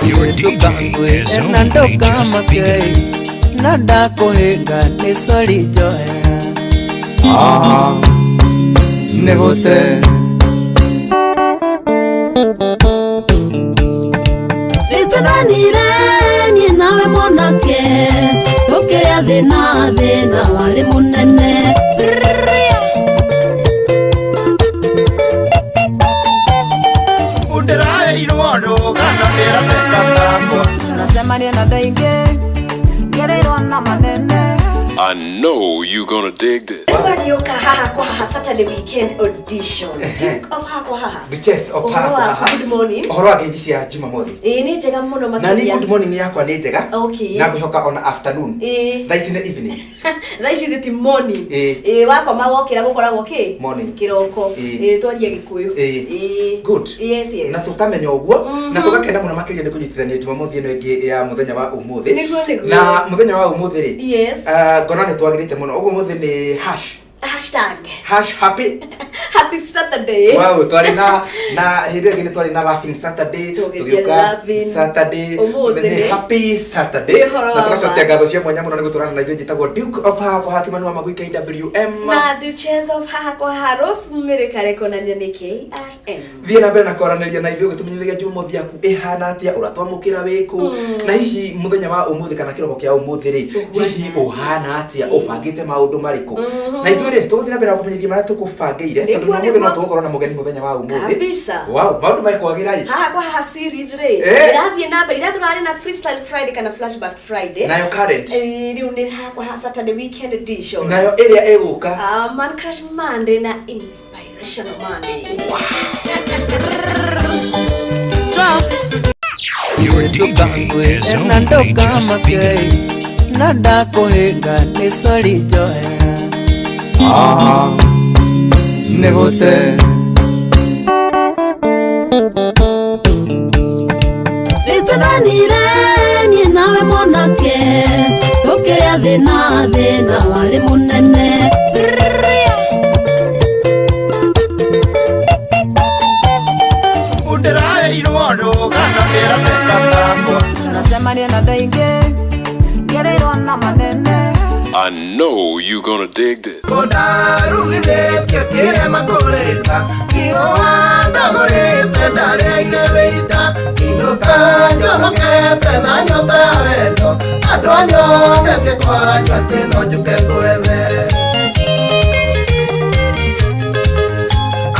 Your DJ is only just beginning. Nada kuhinga ni soli joya. Negote Listanire ni nawe monake Tokea thina wali munene Udera irondo kana ndera tekatango Nasemania na dainge Gerero na manene. I know you gonna dig this. Twagioka haha kwa haha Saturday weekend audition. Duke of haha kwa haha. Duchess of haha kwa haha. Good morning. Ohoro wa givisi ya Jumamothi. Ni njega muno makiria. Na ni good morning yakwa ni njega. Okay. Na bihoka on afternoon. That is in the evening. That is in the morning. Wako mawokira gukoragwo ki? Morning. Kiroko. Twarie gikuyu. Good. Yes. Na tukamenya uguo na tukakenda muno makiria ni kunyitithania Jumamothi ino ingi ya muthenya wa umuthi. Niguo. Na muthenya wa umuthi ri. Yes. Ngona ni twagirite muno uguo muthi ni #happy Saturday. Wow, twari na hĩndĩ ĩngĩ nĩ twari na laughing Saturday, tũgĩũka Saturday, ni happy Saturday. Na tugacokia ngatho cia mwanya mũno nĩ gũtũrana na ithuĩ njĩtagwo Duke of haha kwa haha Kimani wa Magui KWM na Duchess of haha kwa haha Rosemary Karekonania ni KRM. Thiĩ na mbere na kwaranĩria na ithuĩ gũtũmenyithagia Jumamothi yaku ĩhana atĩa, ũratwamũkĩra wĩkũ, na hihi mũthenya wa ũmũthĩ kana kĩroko kĩa ũmũthĩ rĩ, hihi ũhana atĩa, ũbangĩte maũndũ marĩkũ. Na ithuĩ rĩ tũgũthiĩ na mbere na kũmenyithia marĩa tũkũbangĩire tondũ mũthenya no tũgũkorwo na mũgeni mũthenya wa ũmũthĩ. Kabisa. Wow, maũndũ makwagĩra rĩ. Haha kwa haha series rĩ. Irathiĩ na mbere, irathiĩ na Freestyle Friday kana Flashback Friday. Nayo current. Rĩu nĩ haha kwa haha Saturday weekend edition. Nayo ĩrĩa ĩgũka. Man Crush Monday na Inspirational Monday. Your DJ is only just beginning. Nada kuhinga ni soli joya. Negote Listanire ni nawe monake Tokea thina wali munene Udera irondo kana ndera tekatango Nasemania na dainge Gerero na manene. I know you gonna dig this. Kodaru githete kire makoleta Kiroa ndagorete ndare ireveita Inuka njolokete na nyota wendo Adonyo nete kwa nyote no juke kuwebe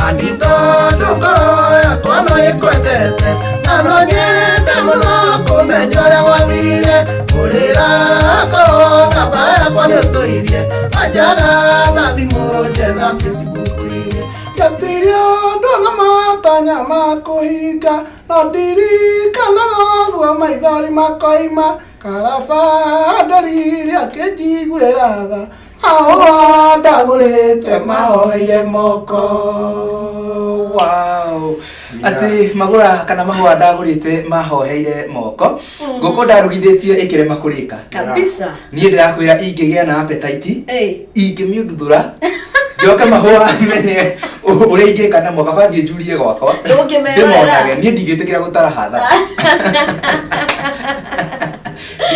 Anito ndukoro ya kwano ikwendete Nano nyende muno kumenyore wabire Ulira koro kabaya kwani utuhirie Ajaga na thimo njega Facebook-inĩ Yatirio ndona matanya makuhinga No ndirikanaga guo maithori makoima Karaba ndariri akĩnjiguĩra tha Mahũa ndagũrĩte mahoire moko. Wow. Ati magura kana mahũa ndagũrĩte mahoheire moko. Ngũkũ ndarugithĩtio ĩkĩrema kũrĩka. Kabisa. Niĩ ndĩrakwĩra ingĩgĩa na appetite. Ingĩmiunduthura. Njoke mahũa menye ũrĩa ingĩka namo kaba thiĩ njurie gwakwa. Ndĩmonage niĩ ndigĩtĩkĩra gũtara hatha.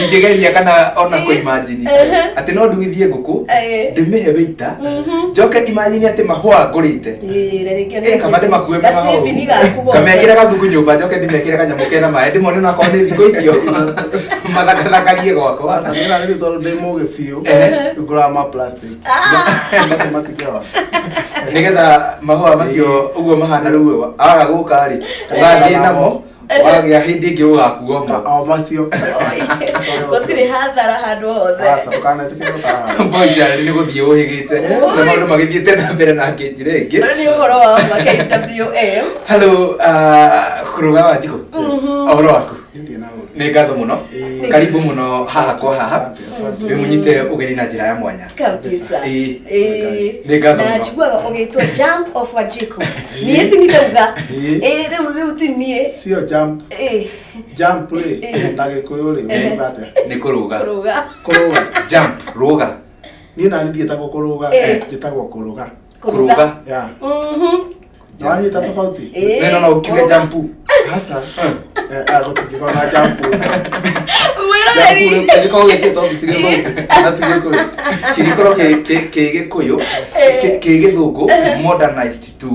Ingegeria kana ona ko imagine ati no ndugithie nguku ndimihe weita njoke imagine ati mahua ngurite kama ndi makue kamekira gathuku nyumba njoke ndimekire kanyamu kena mae ndimone na kwa ni thiko icio mathakathakarie gwakwa sanira ni toro ndimo gĩbiũ ngura ma plastic mathematikia nigetha mahua macio uguo mahana rĩu aga guka ri ugathie namo wagĩa hĩndĩ ĩngĩ ũgakuoma o macio gũtirĩ hathara handũ hothe asa ukanetĩkĩra gũtara bonja nĩ gũthiĩ ũhĩgĩte na maũndũ magĩthiĩte na mbere na njĩra ĩngĩ nĩ ũhoro wa KWM. Hello kũruga wa Njiko ũhoro waku nĩ ngatho mũno karibu mũno haha kwa haha nĩ munyite ũgeni na njĩra ya mwanya kabisa nĩ ngatho na njiguaga ũgĩtwo Jump of Wajiko niĩ ti ndauga rĩu ti niĩ sio jump jump ndagĩkũyũ rĩ ũgate nĩ kũruga jump ruga niĩ na ndiĩtagwo kũruga njĩtagwo kũruga ya Wanyita tofauti? No, ukiwe jump. Hasa Agotukiko na jampu. Mwiroreri. Kiriko gikito bitige atigo. Kiriko kegekuyu kegethungu modernized to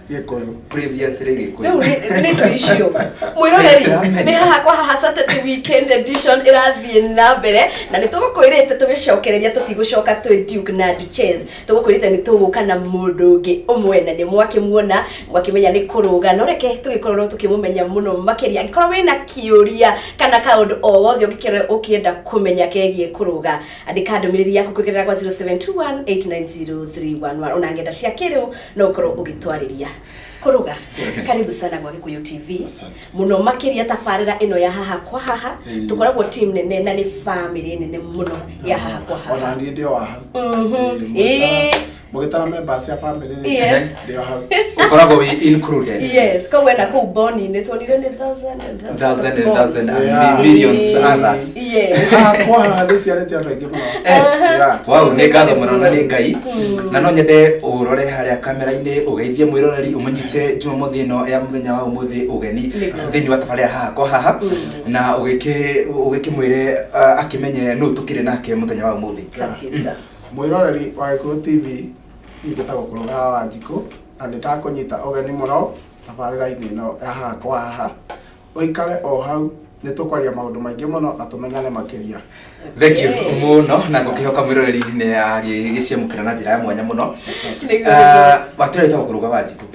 Gikuyu. previously gikuyu. Riu ni tuicio. Mwiroreri ni haha kwa haha Saturday weekend edition irathie na mbere na ni tugukwirite tugicokereria tutigucoka twi Duke na Duchess. Tugukwirite ni tuguka na mundu ungi umwe na ni mwakimuona mwakimenya ni kuruga no reke tugikorwo tukimumenya muno makeria angikorwo wina kiuria kana kaundu o wothe ukienda kumenya kegie kuruga andika ndumiriri yaku kwigirira kwa 0721890311 ona ngenda cia kiriu no ukorwo ugitwariria kuruga. Karibu sana kwa Gikuyu TV. Muno makiria tafarira ino ya haha kwa haha tukoragwo team nene na ni family nene muno ya haha kwa haha. Ona ndi ndio haha. Mugitara members ya family ndio haha. Ukoragwo we included. Yes, ko wena ku boni ne tonire ni 1000 and millions others. Yes. Kwa haha this year ati andu muno. Wow, ne gatho muno na ni ngai. Na no nyende urore haria kamera-ini ugeithie mwiroreri umunyite Jumamothi ino ya muthenya wa umuthi ugeni thini wa tafaria haha kwa haha na ugikimwire akimenye no tukire nake muthenya wa umuthi. Kabisa. Mwiroreri wa Gikuyu TV igita gukuruga wa Njiko na nitakunyita ugeni muno tafarira-ini ino ya haha kwa haha. Oikare o hau nitukwaria maundu maingi muno na tumenyane makiria. Thank you muno na ngukihoka mwiroreri ni agiciamukira na njira ya mwanya muno. Watureta kuruga wa Njiko.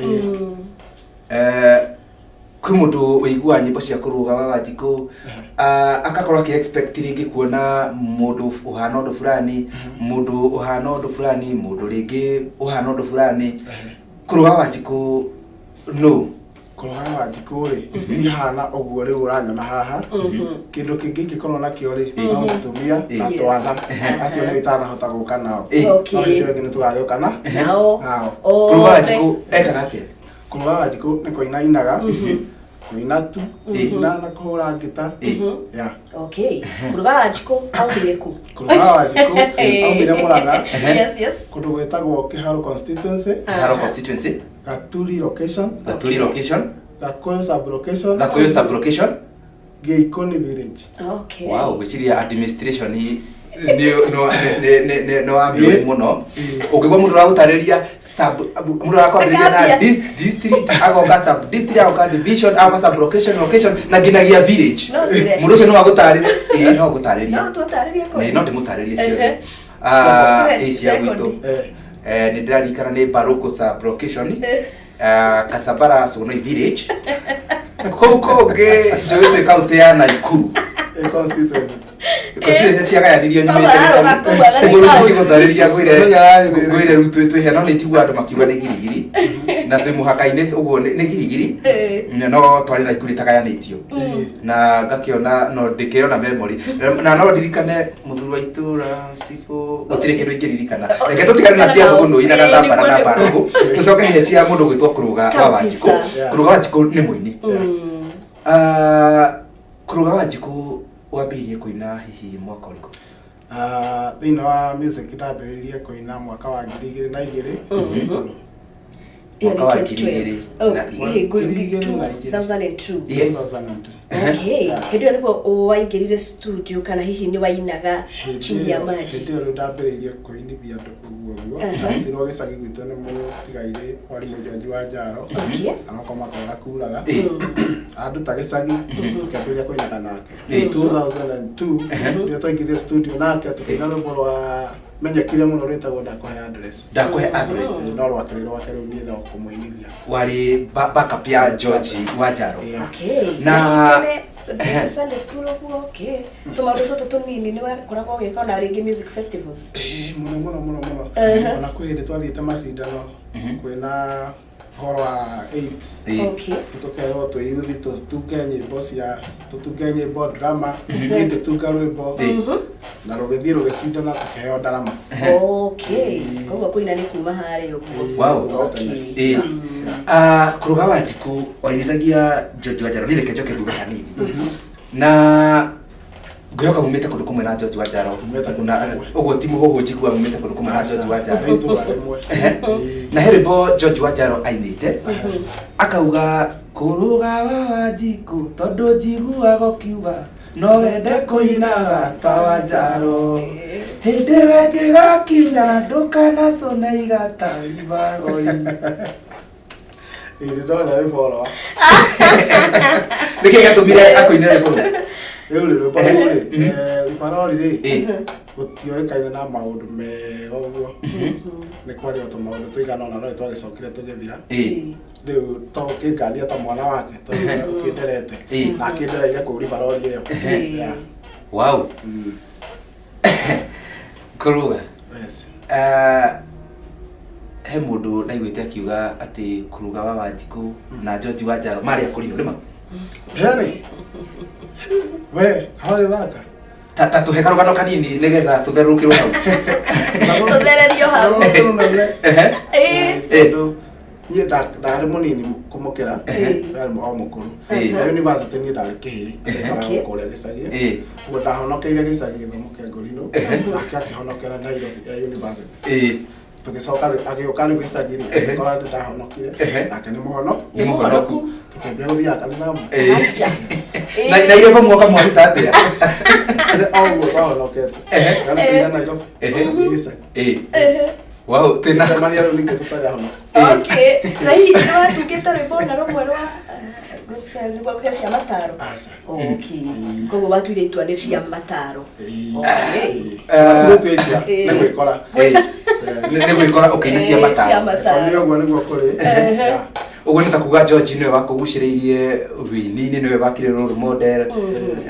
Kwi mundu wiguwa nyimbo cia kuruga wa Njiko akakorwo ki expect ringi kuona mundu uhana undu fulani, mundu uhana undu fulani, mundu ringi uhana undu fulani. Kuruga wa Njiko no kuruga wa Njiko ri ni hana oguo ri uranyona haha kindu kingi ngikorwo na kio ri no mutumia na twana acio ni itana hota guka nao. Okay. Ndio ngi tugaguka na nao. Kuruga wa Njiko ekaga atia? Kuruga wa Njiko ni kuina inaga kuina tu na kuhura ngita ya. Okay. Kuruga wa Njiko aumire ku? Kuruga wa Njiko aumire Murang'a. Yes. Kundu gwetagwo Kiharo constituency. Kiharo constituency. Gaturi location. Gakuyu sub location. Geikoni village. Okay. Wow, gwiciria administration no ambi muno. Ukigwa mundu ragutariria mundu rakwambiriria na district agoka sub district agoka division agoka sub location na nginagia village. Mundu ucio no agutariria no gutariria. No tutariria ko. No ndimutariria cio. Cia gwitu. Ni ndirarikana ni Baruko sub location. Kasabara Sonoi village. Koge joite kautea na Ikuru. Constituency. Constituency cia gayanirio nyumite sana. Uguru gutariria gwire rutu twihena ni tigwa andu makiuga ni girigiri. Na twi muhaka-ini uguo ni girigiri. No twari na Ikuru tagayanitio. Na ngakiona no ndikiona memory. Na no ndirikane muthuru wa itura sifu gutire kindu ingiririkana. Reke tutigane na cia thuguno ina gathambara na barugu. Tucoke he cia mundu gwitwo kuruga wa Njiko. Kuruga wa Njiko ni muini. Kuruga wa Njiko wambirie kuina hihi mwaka uriku? Thina wa music ndambiririe kuina mwaka wa 2002. Mwaka wa 2002. 2002. Yes. 2002. Okay. Ndio niko waingirire studio kana hihi ni wainaga chini ya maji. Ndio ndambiririe kuinithia andu uguo. Ndio gicagi gwitu ni mutigaire wari mujanji wa Njaro. Okay. Anakoma kwa kuraga. Andu ta gicagi tukiambiriria kuinaga nake. 2002 ndio twaingirire studio nake tukaina rwimbo rwa menyekire muno rwitagwo ndakuhe address. Ndakuhe address. No rwakirirwo niĩ no kumuinithia. Wari backup ya George wa Njaro. Okay. Na Sunday school okay. Tumaru toto tunini ni wakoragwo ugika na ringi music festivals. Muno. Ona kwende twathiite macindano kwina horo wa 8. Okay. Tukerwo twiyuthi tutunge nyimbo cia tutunge nyimbo drama nginde tunga rwimbo na rugithie rugicindana tukeheo drama. Okay. Koguo kuina ni kuma hare uguo. Wow. Okay. Kuruga wa Njiko wainithagia George wa Njaro ni reke njoke thutha hanini. Na ngioka mumite kundu kumwe na George wa Njaro. Uguo ti muhuhu njigua mumite kundu kumwe na George wa Njaro. Na herebo George wa Njaro ainite akauga kuruga wa Wanjikũ tondu njiguaga kiuga no wende kuinaga ta Wanjaro hindi wengĩra kinya ndũkanacũne igata ibagoi ĩrĩ ndona wĩboro nĩkĩ gĩatũmire akũinĩre kũrũ rĩu rĩ wĩboro rĩ gũtioĩkaine na maũndũ mega ũguo nĩ kwarĩ o tũmaũndũ tũigana ũna no twagĩcokire tũgĩthira rĩu to ũkĩngania ta mwana wake tondũ ũkĩnderete na akĩndereire kũu rĩbarori ĩyo wow kuruga he mũndũ ndaiguĩte akiuga atĩ kuruga wa Wanjikũ na George Wanjaro marĩ akũrinũ nĩma heri we hawagĩthaka ta tũhe karũgano kanini nĩgetha tũtherũkĩrwo hau tũthererio hau tondũ niĩ ndarĩ mũnini kũmũkĩra ndarĩ o mũkũrũ na university niĩ ndarĩ kĩhĩ ndarĩ kũrĩa gĩcagi ũguo ndahonokeire gĩcagi gĩthomo kĩa Ngũrinũ nake akĩhonokera Nairobi university tũgĩcoka agĩũka rĩu gĩcagi agĩkora ndĩ ndahonokire nake nĩ mũhonoku tũkĩambia gũthiaga kanitha na irio mwoka mwaruta atĩa ũguo twahonokete ngarĩkĩire Nairobi gĩcagi wow tena semania rĩu ningĩ tũtarĩahonoka okay na hihi nĩwandungĩte rwĩmbo na rũmwe rwa gospel rwa cia mataro okay koguo watuire itua nĩ cia mataro nĩ gwĩkora nĩ gwĩkora okay nĩ cia mataro nĩ ũguo nĩguo kũrĩ uguo nĩ ta kuga George nĩwe wakũgucĩrĩirie wĩini-inĩ nĩwe wakire role model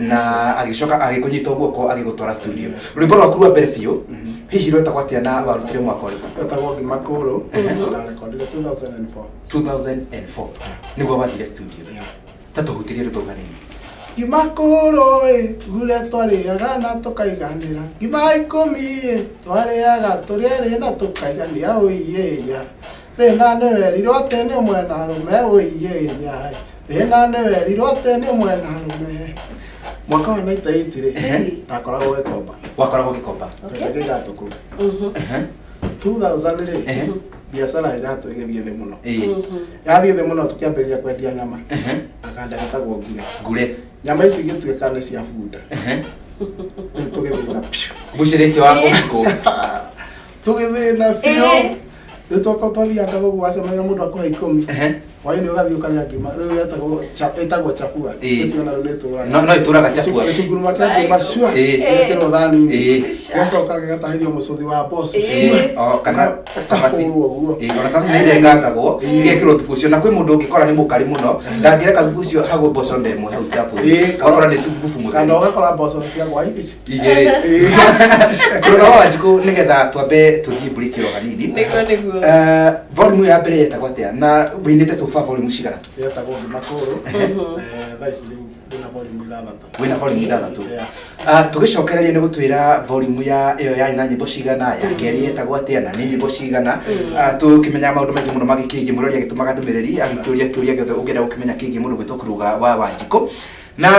na agĩcoka agĩkũnyita guoko agĩgũtwara studio rwĩmbo rwaku rwa mbere biũ hihi rwetagwo atĩa na warutire mwaka ũrĩkũ rwetagwo Ngimakũrũ na recorded 2004 nĩguo wathire studio ta tũhutirie rwĩmbo hanini Ngimakũrũ gũrĩa twarĩaga na tũkaiganĩra ngima 10 twarĩaga tũrĩarĩ na tũkaigania ũiyeya thĩna nĩ werirwo atĩ nĩ mwena rũme ũiyeya thĩna nĩ werirwo atĩ nĩ mwena rũme mwaka wa 98 rĩ ndakoragwo Gĩkomba wakoragwo Gĩkomba tũgĩthiĩ iratũ kũu 2000 rĩ biacara iratũ ĩgĩthiĩ thĩ mũno yathiĩ thĩ mũno tũkĩambĩrĩria kwendia nyama akanda gĩtagwo ngure nyama ici igĩtuĩka nĩ cia bunda tũgĩthĩna mũcirĩki wa Mũkũ tũgĩthĩna biũ rĩu twathiaga gũkũ wacemania mũndũ akũhe 10 hwaĩ-inĩ ũgathiĩ ũkarĩa ngima rĩu ĩtagwo chafua ũcio na rĩu nĩ ĩtũraga no ĩtũraga chafua gĩcunguruma kĩa ngima cua gĩkĩrwo thani-inĩ gĩgacoka gĩgatahithio mũcũthi wa mboco kana cabaci ona cabaci nĩ irengangagwo gĩgekĩrwo thubu ũcio na kwĩ mũndũ ũngĩkora nĩ mũkari mũno ndangĩreka thubu ũcio hagwo mboco ndemwe hau chapu ũgakora nĩ thubu mũtheri kana ũgakora mboco cia white igĩrĩ kuruga wa Wanjikũ nĩgetha twambe tũthiĩ mbũrĩkĩro hanini volume ya mbere yetagwo atĩa na wĩinĩte sofa volume cigana yetagwo Ngimakũrũ thaa ici rĩu ndĩna volume 6 wĩna volume 6 tũgĩcokereria nĩ gũtwĩra volume ya ĩyo yarĩ na nyĩmbo cigana ya kerĩ yetagwo atĩa na nĩ nyĩmbo cigana tũkĩmenya maũndũ maingĩ mũno magĩkĩgie mũrori agĩtũmaga ndũmĩrĩri agĩkĩũria kĩũria gĩothe ũngĩenda gũkĩmenya kĩgie mũndũ gwĩtwo Kuruga wa Wanjikũ na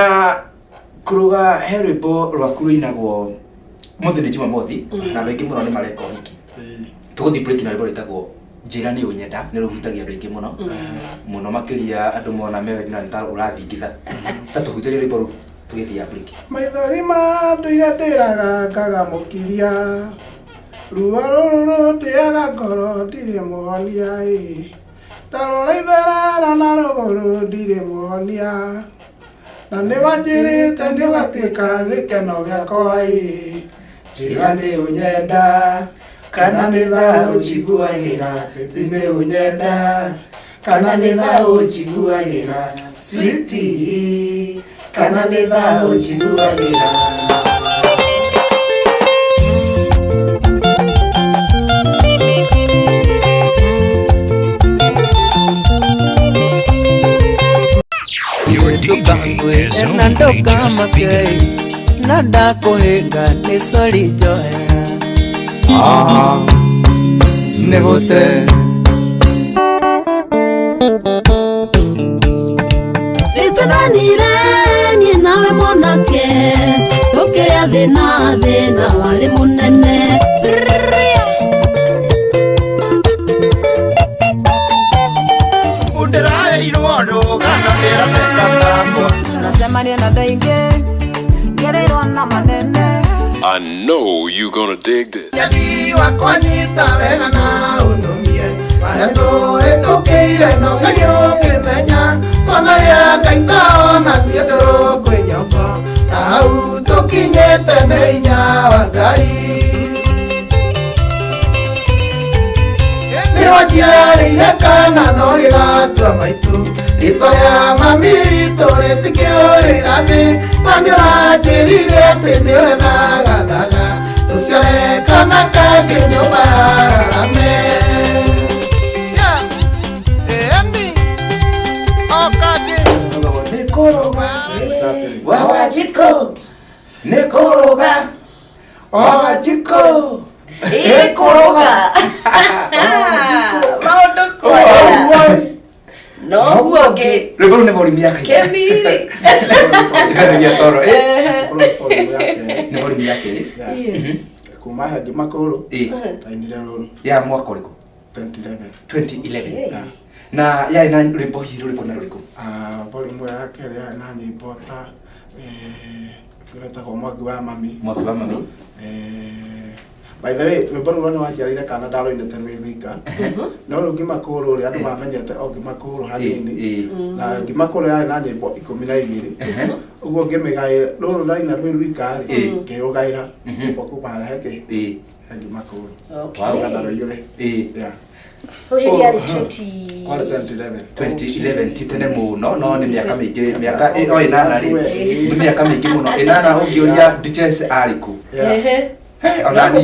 Kuruga he rwĩmbo rwaku rũinagwo mũthenya Jumamothi na andũ aingĩ mũno nĩ mareka ũhiki tũgũthiĩ break na rwĩmbo rwĩtagwo njĩra nĩ ũnyenda nĩ rũhutagia andũ aingĩ mũno mũno makĩria andũ mona meweri na nĩta ũrathingitha ta tũhutĩrie rwĩmbo rũu tũgĩthiĩ break maithori ma ndũire ndĩraga ngagamũkiria ruo rũrũ ndĩaga ngoro ndirĩ muonia ndarora itherera na rũgũrũ ndirĩ muonia na nĩ wanjĩrĩte nĩ ũgatuĩka gĩkeno gĩakwa njĩra nĩ ũnyenda kana nĩ tha ũnjiguagĩra nĩ ũnyenda kana nĩ tha ũnjiguagĩra switi kana nĩ tha ũnjiguagĩra Fernando Kamakei nada kuhinga ni sori johera negote Rĩtũranire niĩ nawe mwanake tũkĩrĩa thĩna warĩ mũnene Ndĩraheirwo rũgano andå aingä ngereirwo na manene I know you gonna dig this. Nyani wakwanyita wega na unumie Wale tuhetukeire no Ngai ukimenya Kona ria ngaita ona ciendoro kwinyoko Na hau tukinyete nĩ hinya wa Ngai Nĩwanjiarĩire kana no gĩgatua maitũ Rĩtwa rĩa mami witũ rĩtikĩũrĩra thĩ Na nĩũranjĩrire atĩ nĩũrethaga thaga Tũciare kana kangĩ nyũmba ya Rarame Wawajiko Nikoroga Wawajiko Ikoroga maundu kwega no guoge Rwimbo rũu nĩ volume ya kaingĩ kemiri Igereria toro nĩ volume ya kerĩ kuma hangi makũrũ tainire rũrũ ya mwaka ũrĩkũ 2011 na yarĩ na rwĩmbo hihi rũrĩkũ na rũrĩkũ volume ya kerĩ yarĩ na nyĩmbo ta gĩretagwo Mwangi wa Mami by the way rwĩmbo rũu nĩ wanjiarĩire kana ndarũinĩte rwĩ rwika no rĩu Ngimakũrũ rĩ andũ mamenyete o Ngimakũrũ hanini na Ngimakũrũ yarĩ na nyĩmbo 12 ũguo ngĩmĩgaĩra rũrũ raina rwĩ rwika rĩ ngĩrũgaĩra nyĩmbo kuma harĩa Ngimakũrũ gatharũ igũrĩ Hili yari 2011 titene muno no nĩ mĩaka mĩingĩ mĩaka o ĩnana rĩ nĩ mĩaka mĩingĩ mũno ĩnana ũngĩũria Duchess arĩkũ onani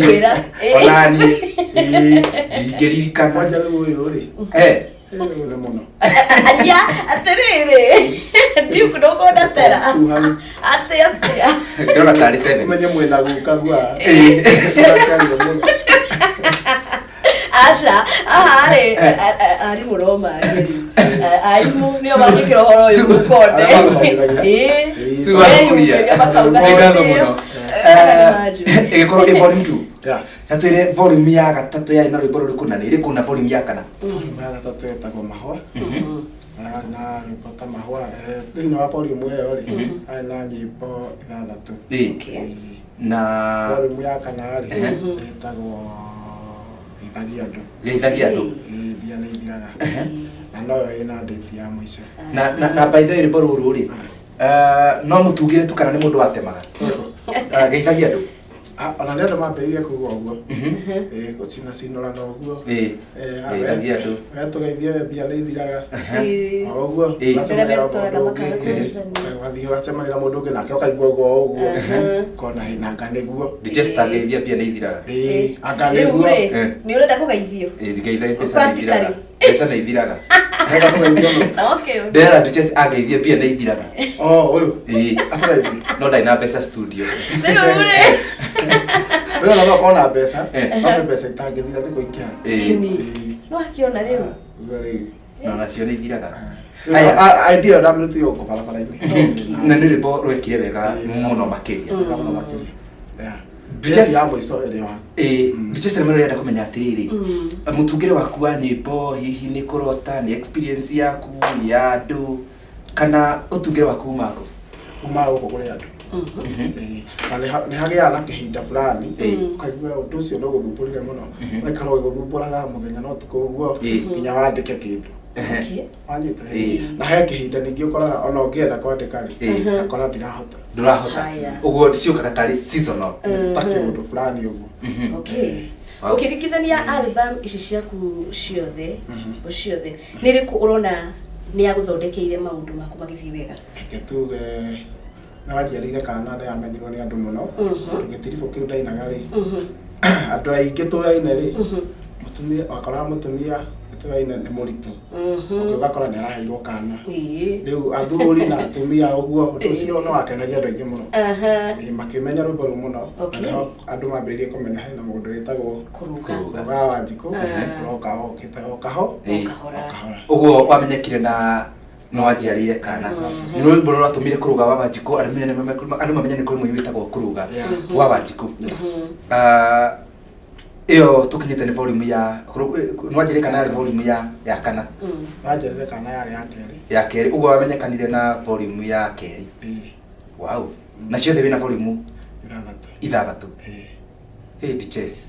ingĩririkana mwanja rĩu ũyũ rĩ nĩ mũno ya atiriri Duke ndũkũnda cera atĩa ndĩrona tarĩ 7 umenye mwĩna guka gwa Asha ahari ari muroma arimu niyo bagikira horo y'ukonde ĩgĩkorwo ĩ volume 2 tatwĩre volume ya gatatũ yarĩ na rwĩmbo rũrĩkũ na nĩ ĩrĩkũ na volume ya kana volume ya gatatũ ĩtagwo Mahũa na rwĩmbo ta Mahũa thĩinĩ wa volume ĩyo rĩ arĩ na nyĩmbo 6 na volume ya kana rĩ ĩtagwo Geithagia andũ bia nĩ ithiraga na noyo ĩna date ya mũico na by the way rwĩmbo rũrũ rĩ no mũtungĩre tu kana nĩ mũndũ watemaga Geithagia andũ ona nĩ andũ mambĩrĩirie kuuga ũguo gũcinacinũra na ũguo Geithagia andũ tũgeithie bia nĩ ithiraga ũguo wathiĩ wacemanĩra mũndũ ũngĩ nake ũkaigua ũguo kona hĩnanga nĩguo Duchess tangeithia bia nĩ ithiraga anga nĩguo nĩ ũrenda kũgeithio geithia mbeca nĩ ithiraga ndera Duchess angeithia bia nĩ ithiraga ũyũ no ndarĩ na mbeca studio wewe unataka kuona pesa au pesa itangethira niko ikia no akiona leo na nacio nĩ ithiraga idea ndamĩruti yoko barabara-inĩ na nĩ rwĩmbo rwekire wega mũno makĩria Duchess ya mũico ĩrĩ wa Duchess nĩ mũrenda kũmenya atĩrĩrĩ mũtungĩre waku wa nyĩmbo hihi nĩ kũrota nĩ experience yaku ya andũ kana ũtungĩre waku umako gũkũ kũrĩ andũ na nĩ hagĩaga na kĩhinda fulani ũkaigua ũndũ ũcio no gũthumbũrire mũno ũgaikara ũgĩgũthumbũraga mũthenya no ũtukũ ũguo nginya wandĩke kĩndũ wanyita na he kĩhinda ningĩ ũkoraga ona ũngĩenda kwandĩka rĩ akora ndũrahota ũguo ciũkaga tarĩ seasonal ta kĩũndũ fulani ũguo ũkĩringithania album ici ciaku ciothe nĩ rĩkũ ũrona nĩ agũthondekeire maũndũ maku magĩthiĩ wega tuge nawanjiarĩire kana nĩ yamenyirwo nĩ andũ mũno gĩtiribũ kĩu ndainaga rĩ andũ aingĩ tũyaine rĩ mũtumia wakoraga mũtumia tũyaine nĩ mũritũ ũgakora nĩ araheirwo kana rĩu athuri na atumia ũguo ũndũ ũcio no wakenagia andũ aingĩ mũno makĩmenya rwĩmbo rũu mũno andũ mambĩrĩirie kũmenya hena mũndũ wĩtagwo Kũruga wa Njikũ okĩte okaho ũguo wamenyekire na no wanjiarĩire kana nĩ rwĩmbo rũratũmire Kũruga wa Njikũ andũ mamenya nĩ kũrĩ mũini wĩtagwo Kũruga wa Njikũ iyo tukinyite ni volume ya nwanjire kana ya volume ya kana nwanjire kana ya kerĩ uguo wamenyekanire na volume ya kerĩ Wow. Na ciothe wina volume ithathatu. Duchess.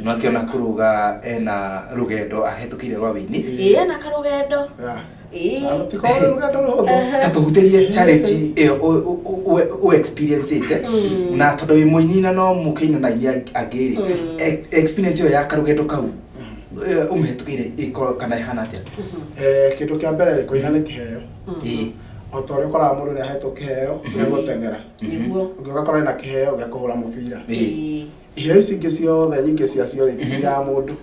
No akiona kuruga ena rugendo ahetukire rwawini. Na karugendo. Tatuhutirie challenge o experience ite na tondu wi muinina no mukeina na iria angiri experience ya karugendo kau umhetukire iko kana ihana atia. Kindu kia mbere ri kuina ni kiheo. Otore kora mundu ni ahetwo kiheo ni gutengera. Ungikora ina kiheo gia kuhura mubira. Iheo ici ingĩ ciothe nyingĩ ciacio rĩ ya mũndũ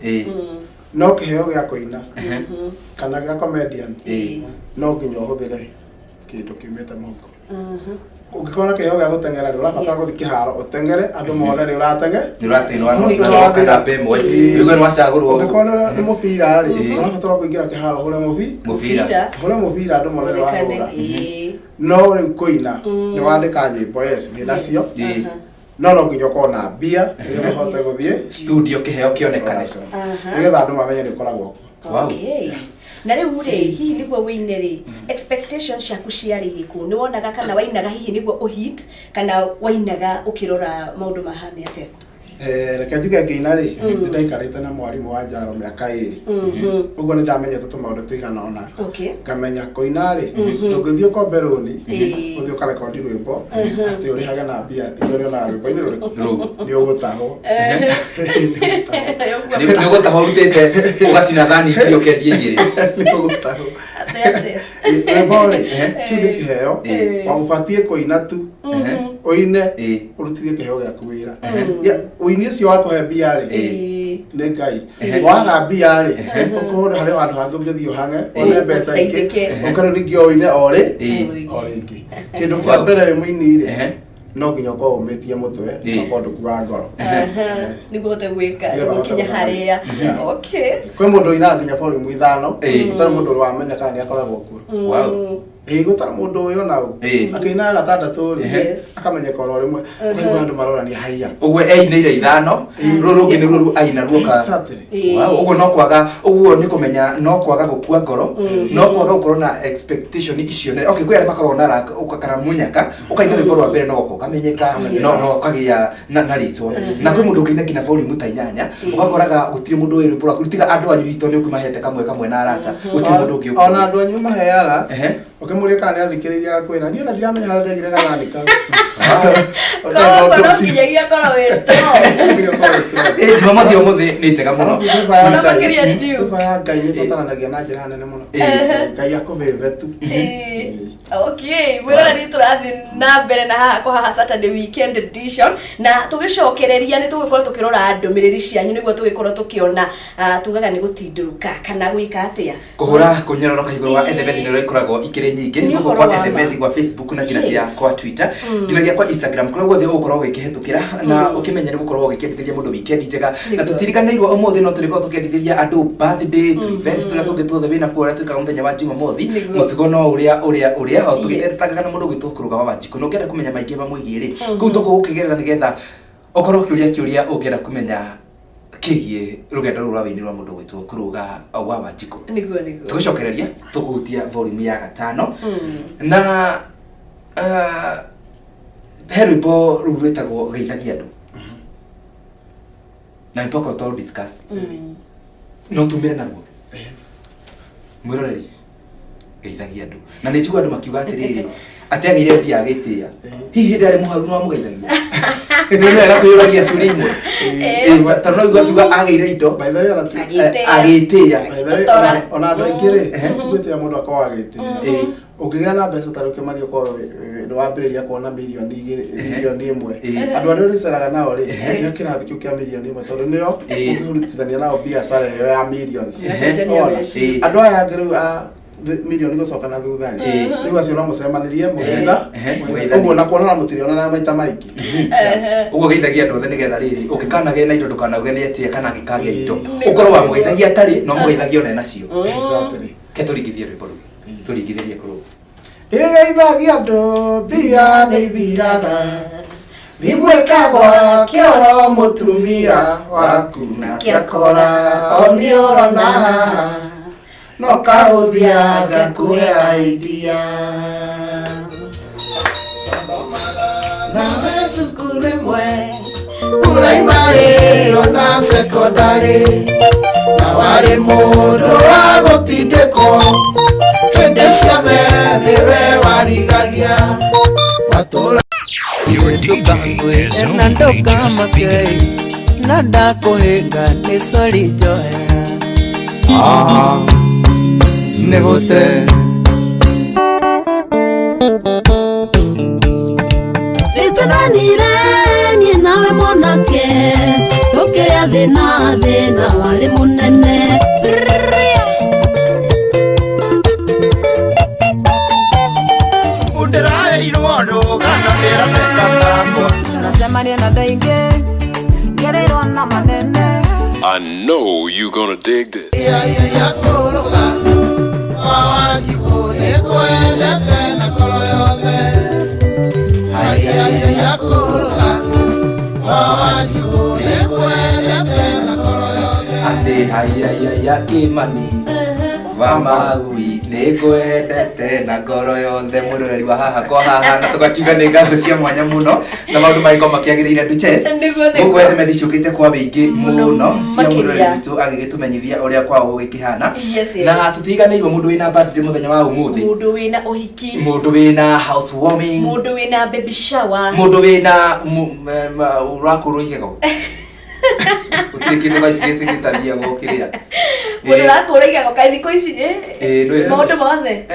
no kĩheo gĩa kũina kana gĩa comedian no nginya ũhũthĩre kĩndũ kiumĩte mũhuko. Ũngĩkorwo na kĩheo gĩa gũteng'era rĩ ũrabatara gũthiĩ kĩharo ũteng'ere andũ mone rĩ ũngĩkorwo nĩ mũbira rĩ ũrabatara kũingĩra kĩharo ũhũre mũbira andũ mone rĩ wahũra. No rĩu kũina nĩ wandĩka nyĩmbo nacio no nginya ukorwo na mbia nĩgetha ũhote gũthiĩ studio kĩheo kĩonekane nĩgetha andũ mamenye nĩ ũkoragwo. Okay. Na rĩu rĩ hihi nĩguo wĩine rĩ expectations ciaku ciarĩ irĩkũ? Nĩ wonaga kana wainaga hihi nĩguo ũhit kana wainaga ũkĩrora maũndũ mahana atĩa? Reke njuge ngĩina rĩ nĩndaikarĩte na mwarimũ wa Njaro mĩaka 2 ũguo nĩndamenyete tũmaũndũ tũigana ũna. Ngamenya kũina rĩ ndũngĩthiĩ ũkombe rũni ũthiĩ ũkarekondi rwĩmbo atĩ ũrĩhage na mbia iria ũrĩonaga rwĩmbo-inĩ rũrĩkũ nĩ ũgũtahwo. Nĩ ũgũtahwo ũrutĩte ũgacina thani ingĩ ũkendia igĩrĩ nĩ ũgũtahwo. Rwĩmbo rĩ kĩu nĩ kĩheo wagũbatiĩ kũina tu ũine ũrutithie kĩheo gĩaku wĩra. Ũini ũcio wakũhe mbia rĩ nĩ Ngai. Waga mbia rĩ ũkorwo harĩ handũ hangĩ ũngĩthiĩ ũhange one mbeca ingĩ ũkorwo ningĩ ũine o rĩngĩ. Kĩndũ kĩa mbere wĩ mũini rĩ no nginya ũkorwo ũmĩtie mũtwe na ũkorwo ndũkuaga ngoro nĩguo ũhote gwĩka gũkinya harĩa. Okay. Kwĩ mũndũ ũinaga nginya volume 5 ũtarĩ mũndũ wamenya kana nĩ akoragwo kuo. Gũtarĩ mũndũ ũyũ nau akĩinaga gatandatũ rĩ akamenyeka oro rĩmwe kwĩ andũ marorania haiya ũguo einĩire 5 rũrũ rũngĩ nĩruo aina ruoka. Ũguo no kwaga ũguo nĩ kũmenya no kwaga gũkua ngoro no kwaga gũkorwo na expectation icio. Okay, kwĩ arĩa makoragwo na kana munyaka ũkaina rwĩmbo rwa mbere no goka ũkamenyeka no ũkagĩa na rĩtwa na kwĩ mũndũ ũngĩina nginya volume ta 8 ũgakoraga gũtirĩ mũndũ ũyũ rwĩmbo rwaku tiga andũ anyu hito nĩ ũkĩmahete kamwe na arata gũtirĩ mũndũ ũngĩ ona andũ anyu maheaga ũkĩmũria kana nĩ athikĩrĩirie gakwĩra niĩ ona ndiramenya harĩa ndegire gathani kau. Koguo no nginyagia korwo wĩ strong. Jumamothi ũmũthĩ nĩ njega mũno. Ona makĩria ndiũ. Nyũmba ya Ngai nĩ ĩbataranagia na njĩra nene mũno. Ngai akũbebe tu. Okay, mwĩroreri tũrathiĩ na mbere na haha kwa haha Saturday weekend edition na tũgĩcokereria nĩ tũgũkorwo tũkĩrora ndũmĩrĩri cianyu nĩguo tũgĩkorwo tũkĩona tugaga nĩ gũtindũrũka kana gwĩka atĩa. Kũhũra kũnyaroroka igũrũ wa Ethebeth nĩ ikoragwo ikĩrĩ nyingĩ gũkũ kwa Ethebeth kwa Facebook na nginya kwa Twitter nginya kwa Instagram kũrĩa guothe ũgũkorwo ũgĩkĩhetũkĩra na ũkĩmenya nĩ gũkorwo ũgĩkĩendithĩria mũndũ weekend njega na tũtiriganĩirwo ũmũthĩ no tũrĩkorwo tũkĩendithĩria andũ birthday to event tũrĩa tũngĩ tuothe wĩna kuo ũrĩa twĩkaga mũthenya wa Jumamothi mũtugo no ũrĩa ho tũgĩtetaga na mũndũ gwĩtwo kũruga wa Wanjikũ no ũngĩenda kũmenya maingĩ mamwĩgiĩ rĩ kũu tũgũkĩgerera nĩgetha ũkorwo kĩũria ũngĩenda kũmenya kĩgiĩ rũgendo rũu rwa wĩini rwa mũndũ gwĩtwo kũruga wa Wanjikũ. Tũgĩcokereria tũkũhutia volume ya 5 na he rwĩmbo rũu rwĩtagwo geithagia andũ na nĩ twakorwo twa discuss no tumĩre naguo mwĩroreri geithagia andũ na nĩ njigua andũ makiuga atĩrĩrĩ atĩ agĩire mbia agĩtĩa hihi hĩndĩ arĩ mũharu no amũgeithagia nĩ wega kwĩyũragia ciũria imwe tondũ no igua kiuga agĩire indo agĩtĩa ona andũ aingĩ rĩ gwĩtĩa mũndũ akorwo agĩtĩa ũngĩgĩa na mbeca ta rĩu Kĩmathi ũkorwo nĩ wambĩrĩria kuona mirioni 1 andũ arĩa ũrĩceraga nao rĩ nĩ kĩrathi kĩu kĩa mirioni 1 tondũ nĩo ũkĩrutithania nao biacara ĩyo ya millions. Andũ aya ngĩrĩu milioni gũcoka na thutha rĩ rĩu acio no mũcemanĩrie mũgenda ũguo na kuonana mũtiriona na maita maingĩ ũguo geithagia andũ othe nĩgetha rĩrĩ ũngĩkanagĩa na indo ndũkanauge nĩ etia kana angĩkagĩa indo ũkorwo wa mũgeithagia atarĩ no mũgeithagia ona nacio. Ke tũringithie rwĩmbo rũu tũringithĩrie kũrũga geithagia andũ mbia nĩ ithiraga thimwĩkagwa kĩoro mũtumia waku na kĩakora o nĩ ũrona haha no kaũthianga kũhe idea. rimwe primary ona secondary na wari mundu wa gutindiko kende ciothe niwe warigagia matura na ndokamake na ndakuhinga ni sori njohera nĩ gũte rĩtũranire niĩ nawe mwanake tũkĩrĩa thĩna warĩ mũnene ndĩraheirwo ndũgano ndĩratekanago tunacemania na andũ aingĩ ngereirwo na manene I know you gonna dig this. yakũrũga wawajibũ nĩ kwendete na ngoro yothe yakũrũga wawajibũ nĩ kwendete na ngoro yothe Ati hayaya Kimani wa magui nĩ ngwendete na ngoro yothe mũroreri wa haha kwa haha na tugakiuga nĩ ngatho cia mwanya mũno na maũndũ maiko makiagĩrĩire Duchess gũkũ etheme ciũkĩte kwa wĩingĩ mũno cia mũroreri witũ agĩgĩtũmenyithia ũrĩa kwao gũgĩkĩhana na tũtiganĩirwo mũndũ wĩna birthday mũthenya wa ũmũthĩ mundu wina uhiki mũndũ wĩna housewarming mundu wina baby shower mũndũ wĩna ũrakũrwo igego utirĩ kĩndũ gĩcigĩtĩgĩtathia gũkĩrĩa mundu urakũrwo igego kaĩ thikũ ici maũndũ mothe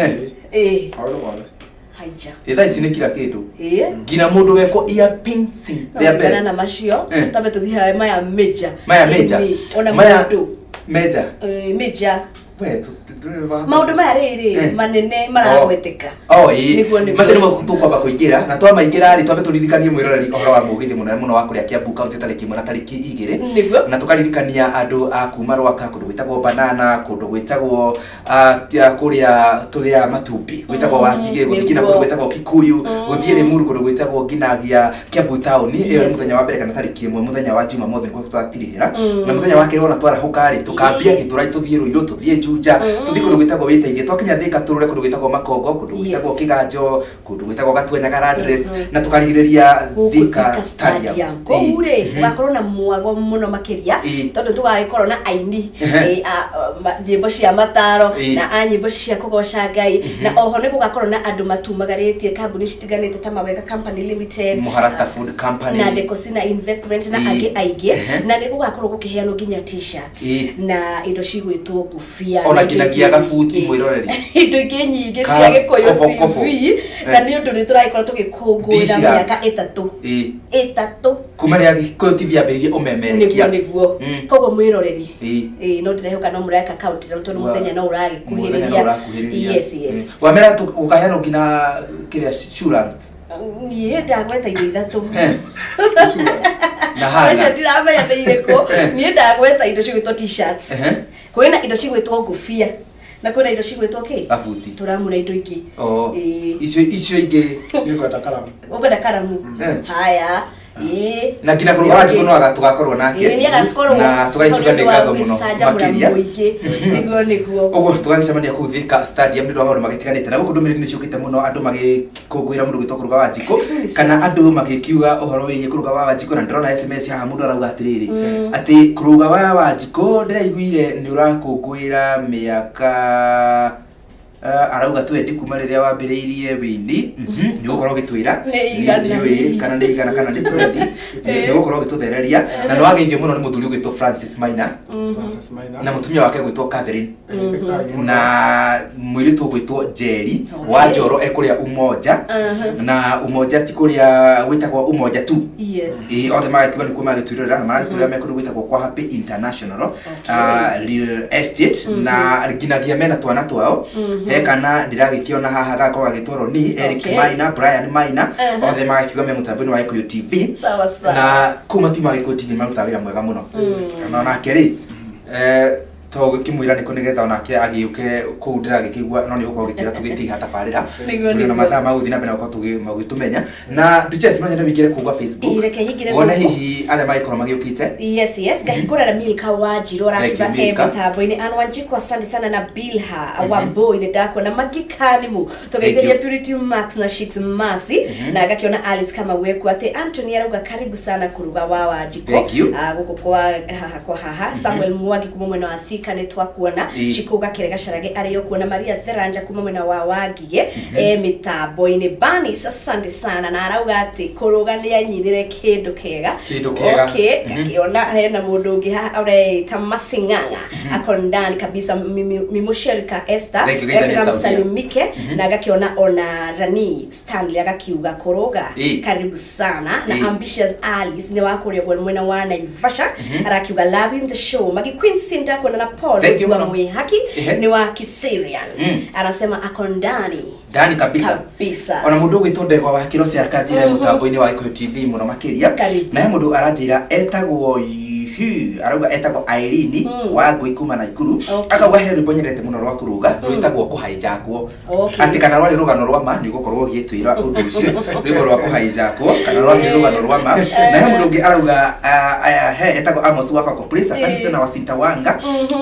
maũndũ mothe haija thaa ici nĩ kila kĩndũ nginya mũndũ wekwo earpincing thea na macio tabe tuthiae maya major ona maya mundu major we maundu maya riri manene maragweteka macio nĩmo tũkwamba kũingĩra na twamaingĩra rĩ twambe tũririkanie mwĩroreri ũhoro wa mũgithi mũnene mũno wa kũrĩa Kiambu kaunti tarĩki 1 na tarĩki 2 na tũkaririkania andũ a kuma Rwaka kũndũ gwĩtagwo Banana kũndũ gwĩtagwo kũrĩa tũrĩa Matumbi gwĩtagwo Wangige gũthiĩ nginya kũndũ gwĩtagwo Kikuyu gũthiĩ Limuru kũndũ gwĩtagwo nginagia Kiambu town ĩyo nĩ mũthenya wa mbere kana tarĩki 1 mũthenya wa Jumamothi nĩguo tũtatirĩhĩra na mũthenya wa kerĩ ona twarahũka rĩ tũkambia Gĩthũrai tũthiĩ Ruiru tũthiĩ Juja tũthiĩ kũndũ gwĩtagwo Wĩteithie twakinya Thika tũrũre kũndũ gwĩtagwo Makongo kũndũ gwĩtagwo Kĩganjo kũndũ gwĩtagwo Gatuenyaga address na tũkarigĩrĩria Thika stadium kũu rĩ gwakorwo na mwago mũno makĩria tondũ tũgagĩkorwo na aini nyĩmbo cia mataro na anyĩmbo cia kũgoca Ngai na oho nĩ gũgakorwo na andũ matumagarĩtie kambuni citiganĩte ta Mawega Company Limited Muharata Food Company na Decosina Investment na angĩ aingĩ na nĩ gũgakorwo gũkĩheanwo nginya t-shirts na indo cigwĩtwo ngũbia ona kinagia gabuti mwĩroreri indo ingĩ nyingĩ cia Gĩkũyũ TV na nĩ ũndũ nĩ tũragĩkorwo tũgĩkũngũĩra mĩaka 3 kuma rĩa Gĩkũyũ TV yambĩrĩirie ũmemerekia nĩguo koguo mwĩroreri no ndĩrehoka no mũreka account na tondũ mũthenya no ũragĩkuhĩrĩria yes wamera ũkaheanwo nginya kĩrĩa assurance niĩ ndagweta indo ithatũ na hana acio ndiramenya nĩ irĩkũ niĩ ndagweta indo cigwĩtwo t-shirts kwĩna indo cigwĩtwo ngũbia na kwĩna indo cigwĩtwo kĩ gabuti tũramuna indo ingĩ icio ingĩ ũkwenda karamu haya na kina kũruga Wanjikũ no agatugakorwo nake na tũgaikiuga nĩ ngatho mũno makĩria nĩguo ũguo tũgagĩcemania kũu Thika stadium nĩ maũndũ magĩtiganĩte na gũkũ ndũmĩrĩri nĩ ciũkĩte mũno andũ magĩkũngũĩra mũndũ gwĩtwo kũruga Wanjikũ kana andũ magĩkiuga ũhoro wĩgiĩ kũruga wa Wanjikũ na ndĩrona SMS haha mũndũ arauga atĩrĩrĩ atĩ kũruga wa Wanjikũ ndĩraiguire nĩ ũrakũngũĩra mĩaka arauga twendi kuma rĩrĩa wambĩrĩirie wĩini nĩ gũkorwo gĩtwĩra kana nĩ igana kana nĩ twendi nĩ gũkorwo gĩtũthereria na nĩ wageithio mũno nĩ mũthuri ũgwĩtwo Francis Maina na mũtumia wake gwĩtwo Catherine na mũirĩtu ũgwĩtwo Jerry wa Njoro ekũrĩa Umoja na Umoja ti kũrĩa gwĩtagwo Umoja tu othe magĩkiuga nĩ kuo magĩtwĩrĩra na maragĩtwĩrĩra me kũndũ gwĩtagwo kwa Happy International Real Estate na nginagia mena twana twao kana ndiragĩkiona haha gakorwo gagĩtwarwo ni Eric Maina Brian Maina othe magĩkiuga me mũtambo-inĩ wa Gĩkũyũ TV na kuma timu ya Gĩkũyũ TV maruta wĩra mwega mũno na nake rĩ to kimwira niko nigetha onake agiuke kuundira gikigwa no ni uko gitira tugitiga tabarira tuli na mathaa maguthi na bena uko tugitumenya na Duchess no nyende wigire kuwa Facebook wona hihi ale maikoro magiukite yes gahikura na Milka Wanjiru rakiba mutambo-ini Anwanjiko asante sana na Bilha Wamboi ni dako na Magikanimu tugeithiria Purity Max na Shix Masi na agakiona Alice kama weku ate Anthony arauga karibu sana kuruga wa Wanjiko guko kwa haha Samuel Mwangi kuma mwena wa Thika ni twakuona Chikuga kirega sharage ariyo kuona Maria Theranja kuma mwena wa Wagiye mitambo-ini Bani asante sana na arauga ati kuruga ni anyinire kindu kega okay gakiona hena mundu ungi ore tamasinganga akondani kabisa mimusherika Esther salimike na gakiona ona Rani Stanley agakiuga kuruga karibu sana na Ambitious Alice ni wakuria kwa mwena wa Naivasha arakiuga love in the show Magi Queen Sinda kuna na Paul wa Mwihaki ni wa Kiserian anasema akondani Dani kabisa ona mundu gwitode kwa wakiro cia kanjire mutambo-ini wa Iko TV muno makiria na mundu aranjira etagwo arauga etagwo Irene wa Gwikuma na Ikuru akauga he rwimbo nyendete muno rwa kuruga rwitagwo kuhaijakwo ati kana rwari rugano rwa ma ni gukorwo gitwira undu ucio rwimbo rwa kuhaijakwo kana rwari rugano rwa ma na he mundu ungi arauga he etagwo Amos wa kwa Place asante sana wa Sintawanga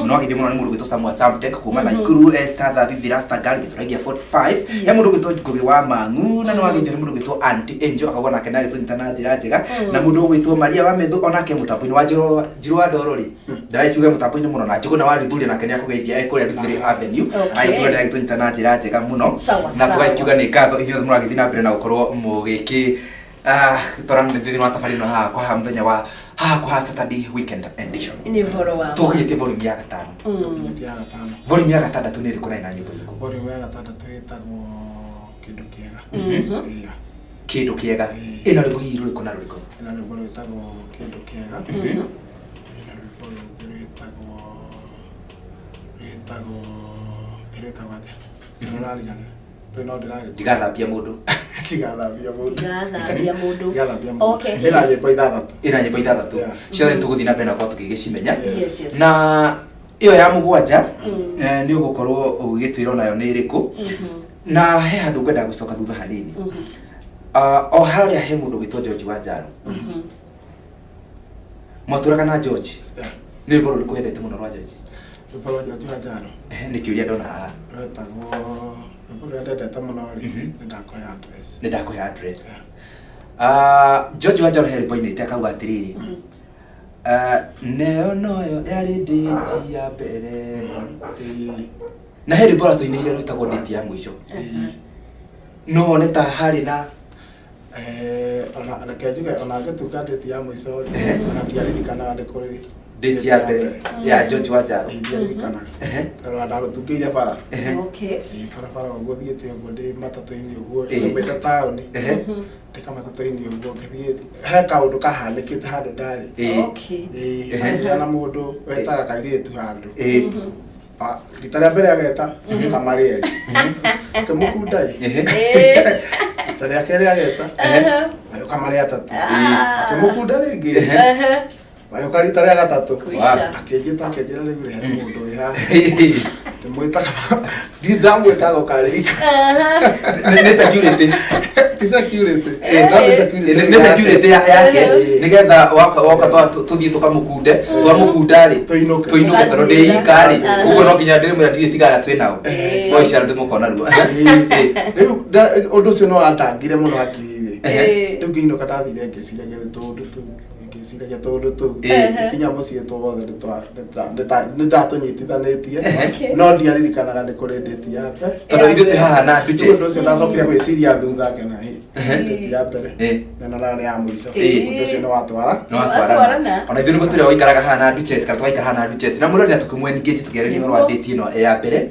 no agithi muno ni mundu gwitwo Samuel Samtek kuma na Ikuru Esther David Virasta Gali gituragia 45 he mundu gwitwo Ngugi wa Mangu na no agithi mundu gwitwo Auntie Angel akabona kena gitonyitana njira njega na mundu gwitwo Maria wa Methu onake mutambo-ini wa Njirwa Ndorori ndaraituga mutambo-ini muno na njiko na wari thuri na kenya kugeithia ekuria Duthiri Avenue aituga na gitonyitana njira njega muno na tugaikiuga ni ngatho ithuothe muragithi na mbere na gukorwo mugiki torana thithi no tafari no ha kwa muthenya wa kwa Saturday weekend edition ni horo wa tugite volume ya 5 volume ya 6 ni rikuna ina nyimbo iko volume ya 6 twetagwo kindu kiega kindu kiega ina rwimbo hiru rikuna ruriko ina rwimbo rwetagwo kindu kiega ina rwimbo rwetagwo ndarigana no ndiragä tigathambia mundu okay ina nyimbo ithathatu ciothe tuguthi na bena kwa tukigicimenya na iyo ya mugwanja ni ugukorwo ugitwira nayo ni iriku na he handu ngenda gucoka thutha hanini o haria he mundu gwitwo George Wanjaru mwaturaga na George ni rwimbo ruriku wendete muno rwa George rwimbo rwa George Wanjaru ni kiuria ndona haha rwetagwo ndendete muno ri ndakoya address George Wanjaru he rwimbo ite akauga atiriri neo noyo yari date ya mbere na he rwimbo ratoinire rwitagwo date ya mwisho no wone ta hari na ona kejuga ona gatuka date ya mwisho ona ndiaririkana ndi kuri date ya mbere ya George Wanjaru ndiaririkana ro ndaro tukiire bara okay bara guthiete ugo ndi matatu-ini ugo mbeta tauni teka matatu-ini ugo ngithie he kaundu kahanikite handu ndari okay na mundu wetaga kairitu handu rita rĩa mbere ageta kamarieri akĩmũkundai rita rĩa kerĩ ageta agĩũka marĩ atatũ akĩmũkunda rĩngĩ agĩũka rita rĩa gatatũ akĩnjĩta akĩnjĩra rĩu he mũndũ wĩ haha ndĩmwĩtaga ndamwĩtaga ũkarĩika nĩ security ti security nĩ security yake nigetha waka tuthie tukamukunde twamukunda ri tuinuke tondũ ndĩika ri ũguo no nginya ndĩrĩmwĩra ndirĩ tigara twĩnao so icara ndĩmũkona ruo rĩu ũndũ ũcio no wandangire mũno hakiri-inĩ rĩu ngĩinũka ndathire ngĩciragia ngĩciragia tũndũ tũu kinya mũciĩ tuothe nĩ ndatũnyitithanĩtie no ndiaririkanaga nĩ kũrĩ date ya mbere tondũ ithuĩ twĩ haha na Duchess ũndũ ũcio ndacokire gwĩciria thutha ngena date ya mbere na nayo nĩ ya mũico ũndũ ũcio nĩ watwarana ona ithuĩ nĩguo tũrĩa ũikaraga haha na Duchess kana twaikara haha na Duchess na mũrori na tũkĩmwengage tũkĩarĩria ũhoro wa date ĩno ya mbere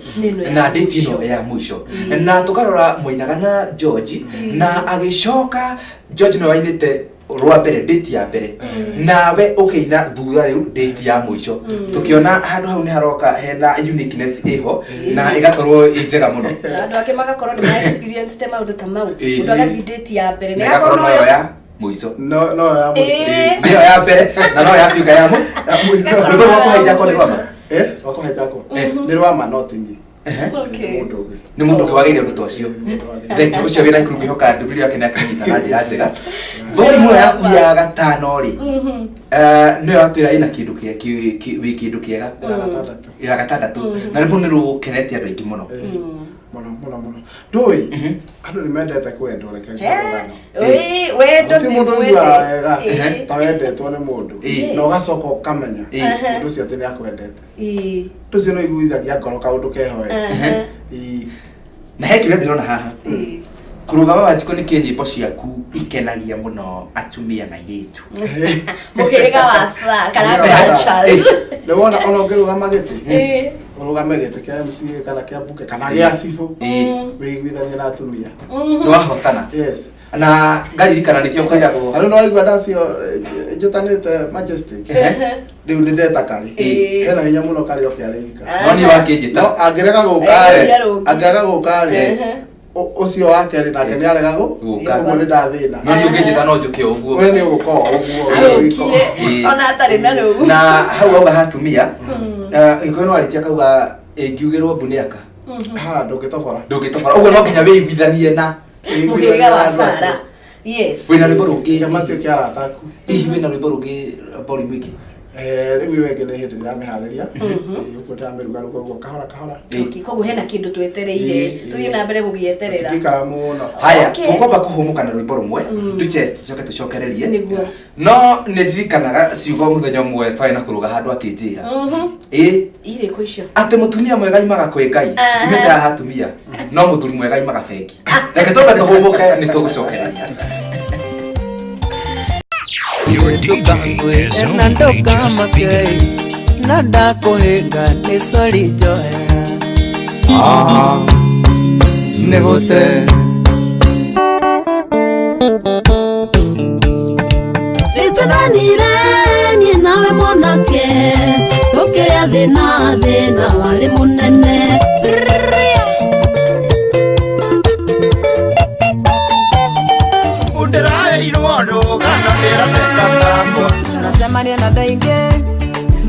na date ĩno ya mũico na tũkarora Mũinaga na George na agĩcoka George no wainĩte rwa mbere date ya mbere nawe ukiina thutha riu date ya mwisho tukiona handu hau ni haroka hena uniqueness iho na igakorwo njega muno andu ake magakorwo ni experience tema undu ta mau undu agathi date ya mbere ni agakorwo no ya mwisho no ya mwisho ndio ya mbere na no ya tuika ya mwisho ndio kwa haija kwa ngoma wako hetako nĩ rwa manotini nĩ mũndũ ũngĩ wagĩire ũndũ ta ũcio thengi ũcio wĩra ikuru ngĩhoka ndubiri yake nĩ akanyita na njĩra njega volume yaku ya gatano rĩ nĩyo watwĩra ĩna kĩndũ wĩ kĩndũ kĩega ya gatandatũ na rĩmwe nĩ rũkenete andũ aingĩ mũno mũno ndũĩ andũ nĩ mendete kwendwo wendo nĩ mwega ta wendetwo nĩ mũndũ na ũgacoka ũkamenya mũndũ ũcio atĩ nĩ akwendete ũndũ ũcio no iguithagia ngoro kaũndũ kehoe na he kĩrĩa ndĩrona haha kũrũgama Wanjikũ nĩ kĩ nyĩmbo ciaku ikenagia mũno atumia na airĩtu mũhĩrĩga wa Sara kana grandchild nĩ wona ona ũngĩrũgama gĩtĩ ũrũgame gĩtĩ kĩa MC kana kĩa Mbuke kana gĩa Cibũ wĩiguithanie na atumia nĩ wahotana na ngaririkana nĩkĩo kwĩragwo arĩ no waigua ndacio njĩtanĩte Majestic rĩu nĩ ndeta Karĩ hena hinya mũno Karĩ okĩarĩka no nĩ wakĩnjĩta angĩrega gũkarĩ ucio wake rĩ nake nĩ arega gũka ũguo nĩ ndathĩna no nĩ ũngĩnjĩta no njũke ũguo we nĩ ũgũkorwo ũguo ona atarĩ na rũgu na hau auga hatumia gĩkũyũ no arĩkia kauga ĩngiugĩrwo mbunĩaka ndũngĩtobora ũguo no nginya wĩiguithanie na mũhĩrĩga wa Sara wĩna rwĩmbo rũngĩ kĩamatio kĩa arataku hihi wĩna rwĩmbo rũngĩ volume ĩngĩ rĩu wengĩ nĩ hĩndĩ ndĩramĩharĩria ũguo ndĩramĩruga ũguo kahora koguo hena kĩndũ twetereire tũthiĩ na mbere gũgĩeterera tũtikara mũno haya tũkwamba kũhũmũka na rwĩmbo rũmwe tucoke tũcokererie no nĩ ndirikanaga ciugo mũthenya ũmwe twarĩ na kũrũga handũ akĩnjĩra irĩkũ icio atĩ mũtumia mwega imaga kwĩ Ngai timĩtaga hatumia no mũthuri mwega imaga bengi reke tũke tũhũmũke nĩ tũgũcokereria tukangwe na ndoka makei na ndakuhinga ni sori njohe nĩ hote rĩtũranire niĩ nawe mwanake tũkĩrĩa thĩna warĩ mũnene Tunasemaria na dainge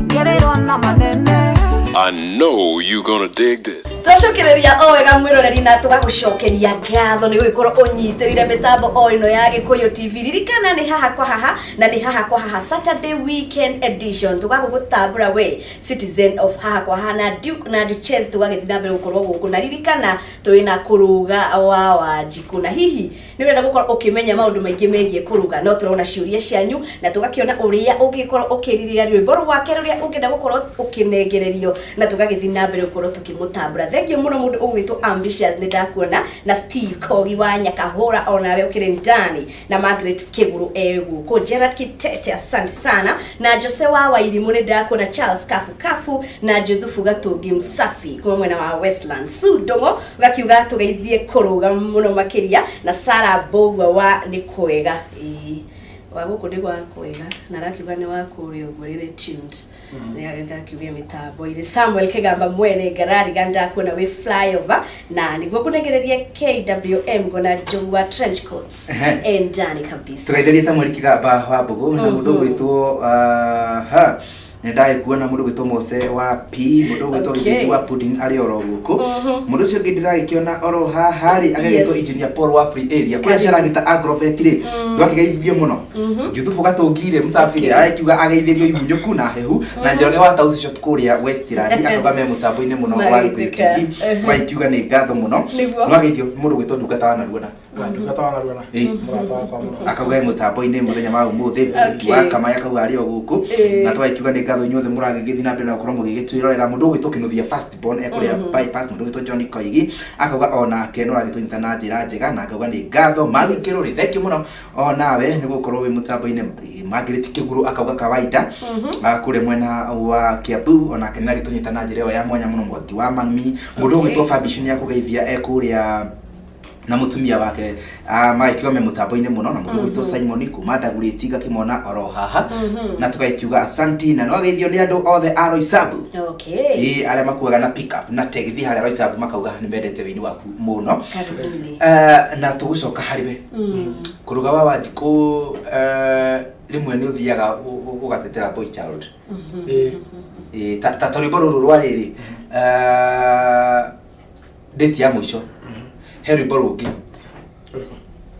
ngereirwo na manene I know you gonna dig this. Tũcokereria o wega mwĩroreri na tũgagũcokeria ngatho nĩ gũgĩkorwo ũnyitĩrĩire mĩtambo o ĩno ya Gĩkũyũ TV. Ririkana nĩ haha kwa haha na nĩ haha kwa haha Saturday weekend edition. Tũgagũgũtambũra we citizen of haha kwa haha na Duke na Duchess tũgagĩthiĩ na mbere gũkorwo gũkũ. Na ririkana tũrĩ na kũruga wa Wanjikũ na hihi nĩ ũrenda gũkorwo ũkĩmenya maũndũ maingĩ megiĩ kũruga no tũrona ciũria cianyu na tũgakĩona ũrĩa ũngĩkorwo ũkĩrirĩria rwĩmbo rwake rũrĩa ũngĩenda gũkorwo ũkĩnengererio na tũgagĩthiĩ na mbere gũkorwo tũkĩmũtambũra. Thengio mũno mũndũ ũgwĩtwo Ambitious nĩ ndakuona na Steve Kogi wa Nyakahũra onawe ũkĩrĩ ndani na Margaret Kĩgũrũ egũkũ Gerard Kitete asante sana na Jose wa Wairimu nĩ ndakuona Charles Kafu na Juthufu Gatũngi Msafi kuma mwena wa Westland Sudongo gakiuga tũgeithie kũrũga mũno makĩria na Sarah Bogwa wa nĩ kwega waguko ndi gwa kwega na rakiuga ni wakuri ugurire tunes ni agakiuga mitambo ile Samuel Kegamba mwene garari ganda kuona we flyover na niguo kunegereria KWM gona Jowa trench coats endani kabisa tugaithiria Samuel Kegamba wa Mbogo na mundu gwitwo ndai kuona mundu gwitwo Mose wa P mundu gwitwo Githiti wa Pudding ari oro guku mundu cio ngindira gikiona oro hari agagitwo engineer Paul wa Free Area kuria ciaragita agrovet ri ndwakigeithio muno Juthufu Gatũngire Msafi akiuga ageithirio ihunyuku na hehu na Njoroge wa House Shop kuria Westland akauga me mutambo-ini muno wari kwiki twakiuga ni ngatho muno no ageithio mundu gwitwo Ndungata wa Naruona murata wakwa muno akauga mutambo-ini muthenya wa umuthi wa kama akauga ari o guku na twakiuga ni ngatho inyuothe muragĩgĩthi na mbere na gũkorwo mũgĩgĩtwĩrorera mundu gwĩtwo Kinuthia first born ekuria bypass mundu gwĩtwo John Koigi akauga ona ke no ragĩtũnyita na njĩra njega na akauga ni ngatho magĩkĩrwo ri thengio muno onawe nĩ gũkorwo wĩ mũtambo-inĩ Margaret Kĩgũrũ akauga kawaida akũrĩ mwena wa Kiambu ona ke nĩ ragĩtũnyita na njĩra ya mwanya muno mwangi wa mami mundu gwĩtwo Fabish nĩ akũgeithia ekuria na mutumia wake maikiwa me mutambo-ini muno na mundu gwitwo Simon kuma Ndaguritiga kimona oro haha na tukaikiuga asanti na no ageithio ni andu othe a Roysambu aria makuaga na pick up na tegithi haria Roysambu makauga ni mendete wini waku muno na tugucoka hariwe kuruga wa Wanjiku rimwe ni uthiaga ugatetera boy child ta rwimbo ruru rwa riri date ya mwisho he rwimbo rungi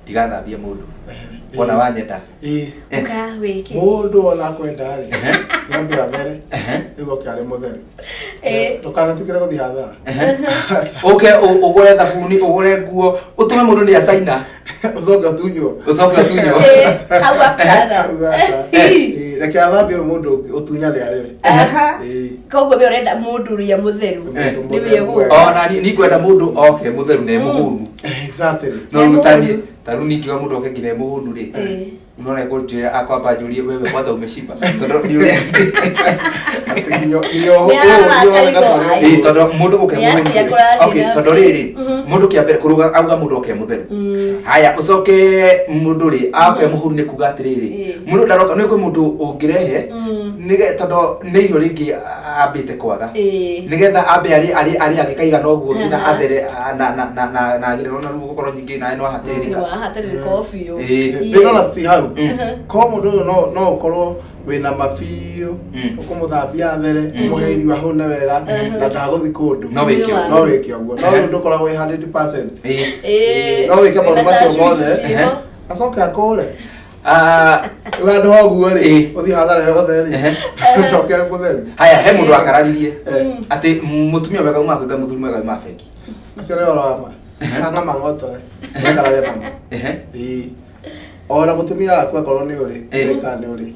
ndigathambia mundu wona wanyenda ukawiki mundu ona kwenda ri nyambia mbere igo kare mutheru tukanatukire guthi hathara ugure thabuni ugure nguo utume mundu ni asaina ucoke tunywo awapchana reke athambie mundu utunya ri ariwe koguo me urenda mundu ria mutheru ni wego ona ni kwenda mundu okay mutheru ne muhunu exactly no rutanie taruni kiwa mundu oke ngine muhunu ri unaona iko njira akwamba julie wewe kwanza umeshiba tondo ni ule tondo mundu oke muhunu okay tondo riri mundu kiambere kuruga auga mundu oke mutheru haya ucoke mundu ri ake muhunu ni kuga atiriri mundu ndaroka no iko mundu ungirehe nige tondo ni irio ringi ambite kwaga nigetha ambe ari agikaiga no guo nginya athere na agiriro na rugo korwo nyingi na no hatirika biũ ndĩrona ti hau ko mũndũ ũyũ no ũkorwo wĩna mabiũ ũkũmũthambia mbere ũmũhe irio ahũne wega na ndagũthi kũndũ no wĩke ũguo no rĩu ndũkoragwo 100% no wĩke maũndũ macio mothe acoke akũre Ura hoguo ri uthi hathara yothe ri ucoke mutheru haya he mundu akararirie ati mutumia wega uma kwega muthuri mwega uma feki acio ri oro ama ana mangotore akarare mama ora mutumia wakwa korwo ni uri eka ni uri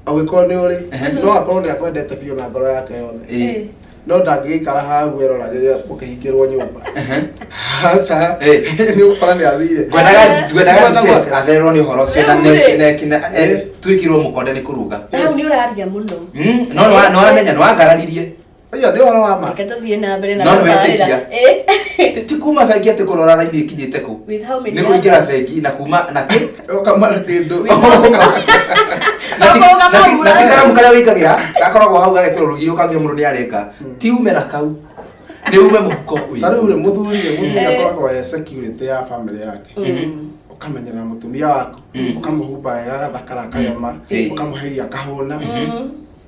agikoro ni uri no akorwo ni akwendete biũ na ngoro yake yothe no ndangĩikara hau eroragĩria ũkĩhingĩrwo nyũmba aca nĩ ũgũkora nĩ athire ngwendaga Jess atherwo nĩ ũhoro ũcio na twĩkirwo mũkonde nĩ kũruga hau nĩ ũraria mũno no wamenya nĩ wangararirie iyo nĩ ũhoro wa ma reke tũthiĩ na mbere na tabarĩra ti kuma bengi atĩ kũrora raini ĩkinyĩte kũ nĩ kũingĩra bengi na kuma na kĩ ũkamara kĩndũ na tikaramu karĩa wĩikagira gakoragwo hau gagekĩrwo rũgiri ũkagĩra mũndũ nĩ arenga ti ume na kau nĩ ume mũhuko tarĩu rĩ mũthuri akoragwo e security ya family yake ũkamenyera mũtumia waku ũkamũhumba wega gathakara kagema ũkamũheria kahũna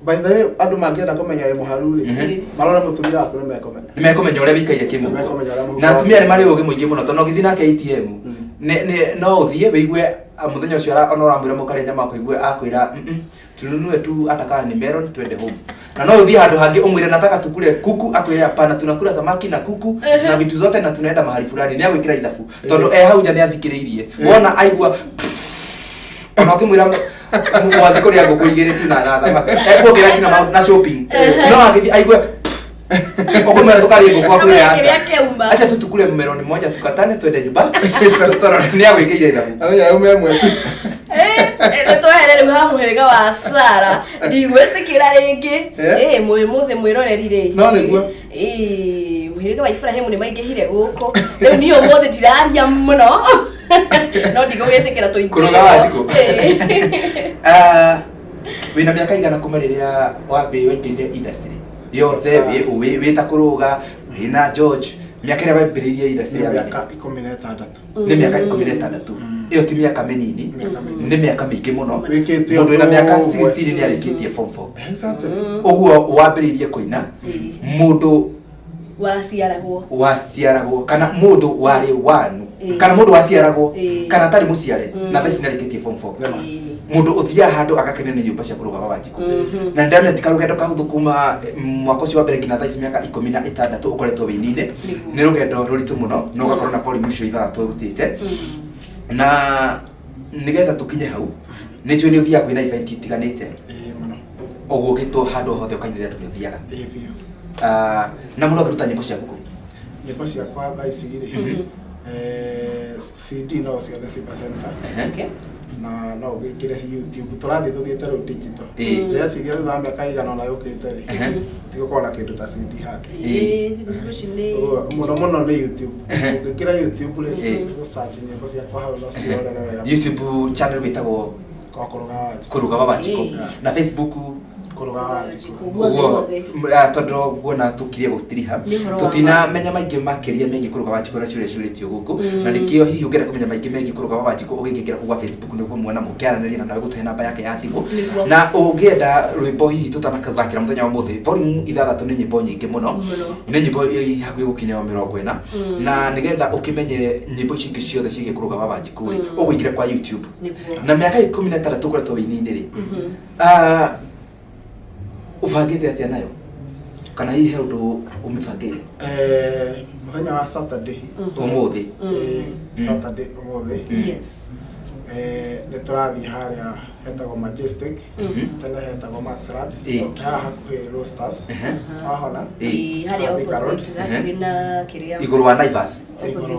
by the way andu mangĩenda kũmenya mũharu rĩ marora mũtumia waku nĩ mekũmenya ũrĩa wĩikaire kĩmũ na atumia nĩ marĩ ũgĩ mũingĩ mũno tondũ ũgĩthiĩ nake ATM no ũthiĩ wĩigue muthenya ũcio ona ũramwĩra mũkarĩa nyama kũigua akwĩra tununue tu atakaa ni meron twende home na no uthi handu hangi umwire nataka tukule kuku akwire hapana tunakula samaki na kuku na vitu zote na tunaenda mahali fulani ni agwikira ithabu tondu hau nja ni athikiriirie wona aigua ona ukimwira mwathi kuria nguku igire tu na thamaki ngira kina na shopping no akithi aigua okumera tukari nguku akwire acha tu tukule meron moja tukatane twende nyumba toro ni agwikira ithabu aya umemwe nitweherere ha muhiriga wa Sara ndigwetikira ringi muthi mwiroreri ri no niguo muhiriga wa Ibrahim ni maingihire guku riu ni umuthi ndiraria muno no ndigugwitikira tuingi kuruga Wanjiku wina miaka igana kuma riria wambi waingirire industry yothe wita kuruga wina George miaka ĩrĩa wambĩrĩirie industry ya miaka 16 nĩ miaka 16 iyo ti miaka mĩnini nĩ miaka mĩingĩ mũno mũndũ wĩna miaka 16 nĩ arĩkĩtie form 4 ũguo wambĩrĩirie kũina mũndũ waciaragwo kana mũndũ warĩ wanu kana mũndũ waciaragwo kana tarĩ mũciare na thaa ici nĩ arĩkĩtie form 4 mundu uthia handu agakenio ni nyumba cia kuruga Wanjiku na ndamya tikarugendo kahuthu kuma mwaka ucio wa mbere ngina thaa ici miaka 16 ukoretwo wĩini-inĩ ni rugendo ruritu muno no gakorwo na volume icio ithathatũ urutite na nigetha tukinye hau ni njui ni uthia kwina event itiganite muno oguo gitwo handu hothe ukainire andu ni uthiaga na mundu akiruta nyimbo cia kuku nyimbo cia kwa thaa ici ri CD no cione Simba Center na no gwikire YouTube turathi tuthiete ru digital rĩa ciria thutha mĩaka igana na yũkĩte rĩ tigũkorwo na kĩndũ ta CD hard mũno nĩ YouTube ũngĩkĩra YouTube rĩ search nyĩmbo ciakwa hau no ciorere wega YouTube channel wĩtagwo Kũruga wa Wanjikũ na Facebook Kũruga wa Wanjikũ tondũ nguona tũkirie gũtiriha tũtinamenya maingĩ makĩria megiĩ Kũruga wa Wanjikũ na ciũria ciũrĩtio gũkũ na nĩkĩo hihi ũngĩenda kũmenya maingĩ megiĩ Kũruga wa Wanjikũ ũgĩkĩra kũgwa Facebook nĩguo muona mũkĩaranĩria na nawe gũtũhe namba yake ya thimũ na ũngĩenda rwĩmbo hihi tũtanathakĩra mũthenya wa mũthĩ volume 6 nĩ nyĩmbo nyingĩ mũno nĩ nyĩmbo hakuhĩ gũkinya 40 na nĩgetha ũkĩmenye nyĩmbo ici ingĩ ciothe ciĩgiĩ Kũruga wa Wanjikũ ũgũingĩra kwa YouTube na mĩaka 16 tũkoretwo wĩini-inĩ rĩ ubangite atia nayo kana hihi he ũndũ ũmĩbangĩire mũthenya wa Saturday ũmũthĩ Saturday ũmũthĩ yes nĩ tũrathiĩ harĩa hetagwo Majestic tena hetagwo Maxrad hakuhĩ Roasters wahona harĩa opposite na kĩrĩa igũrũ wa Naivas igũrũ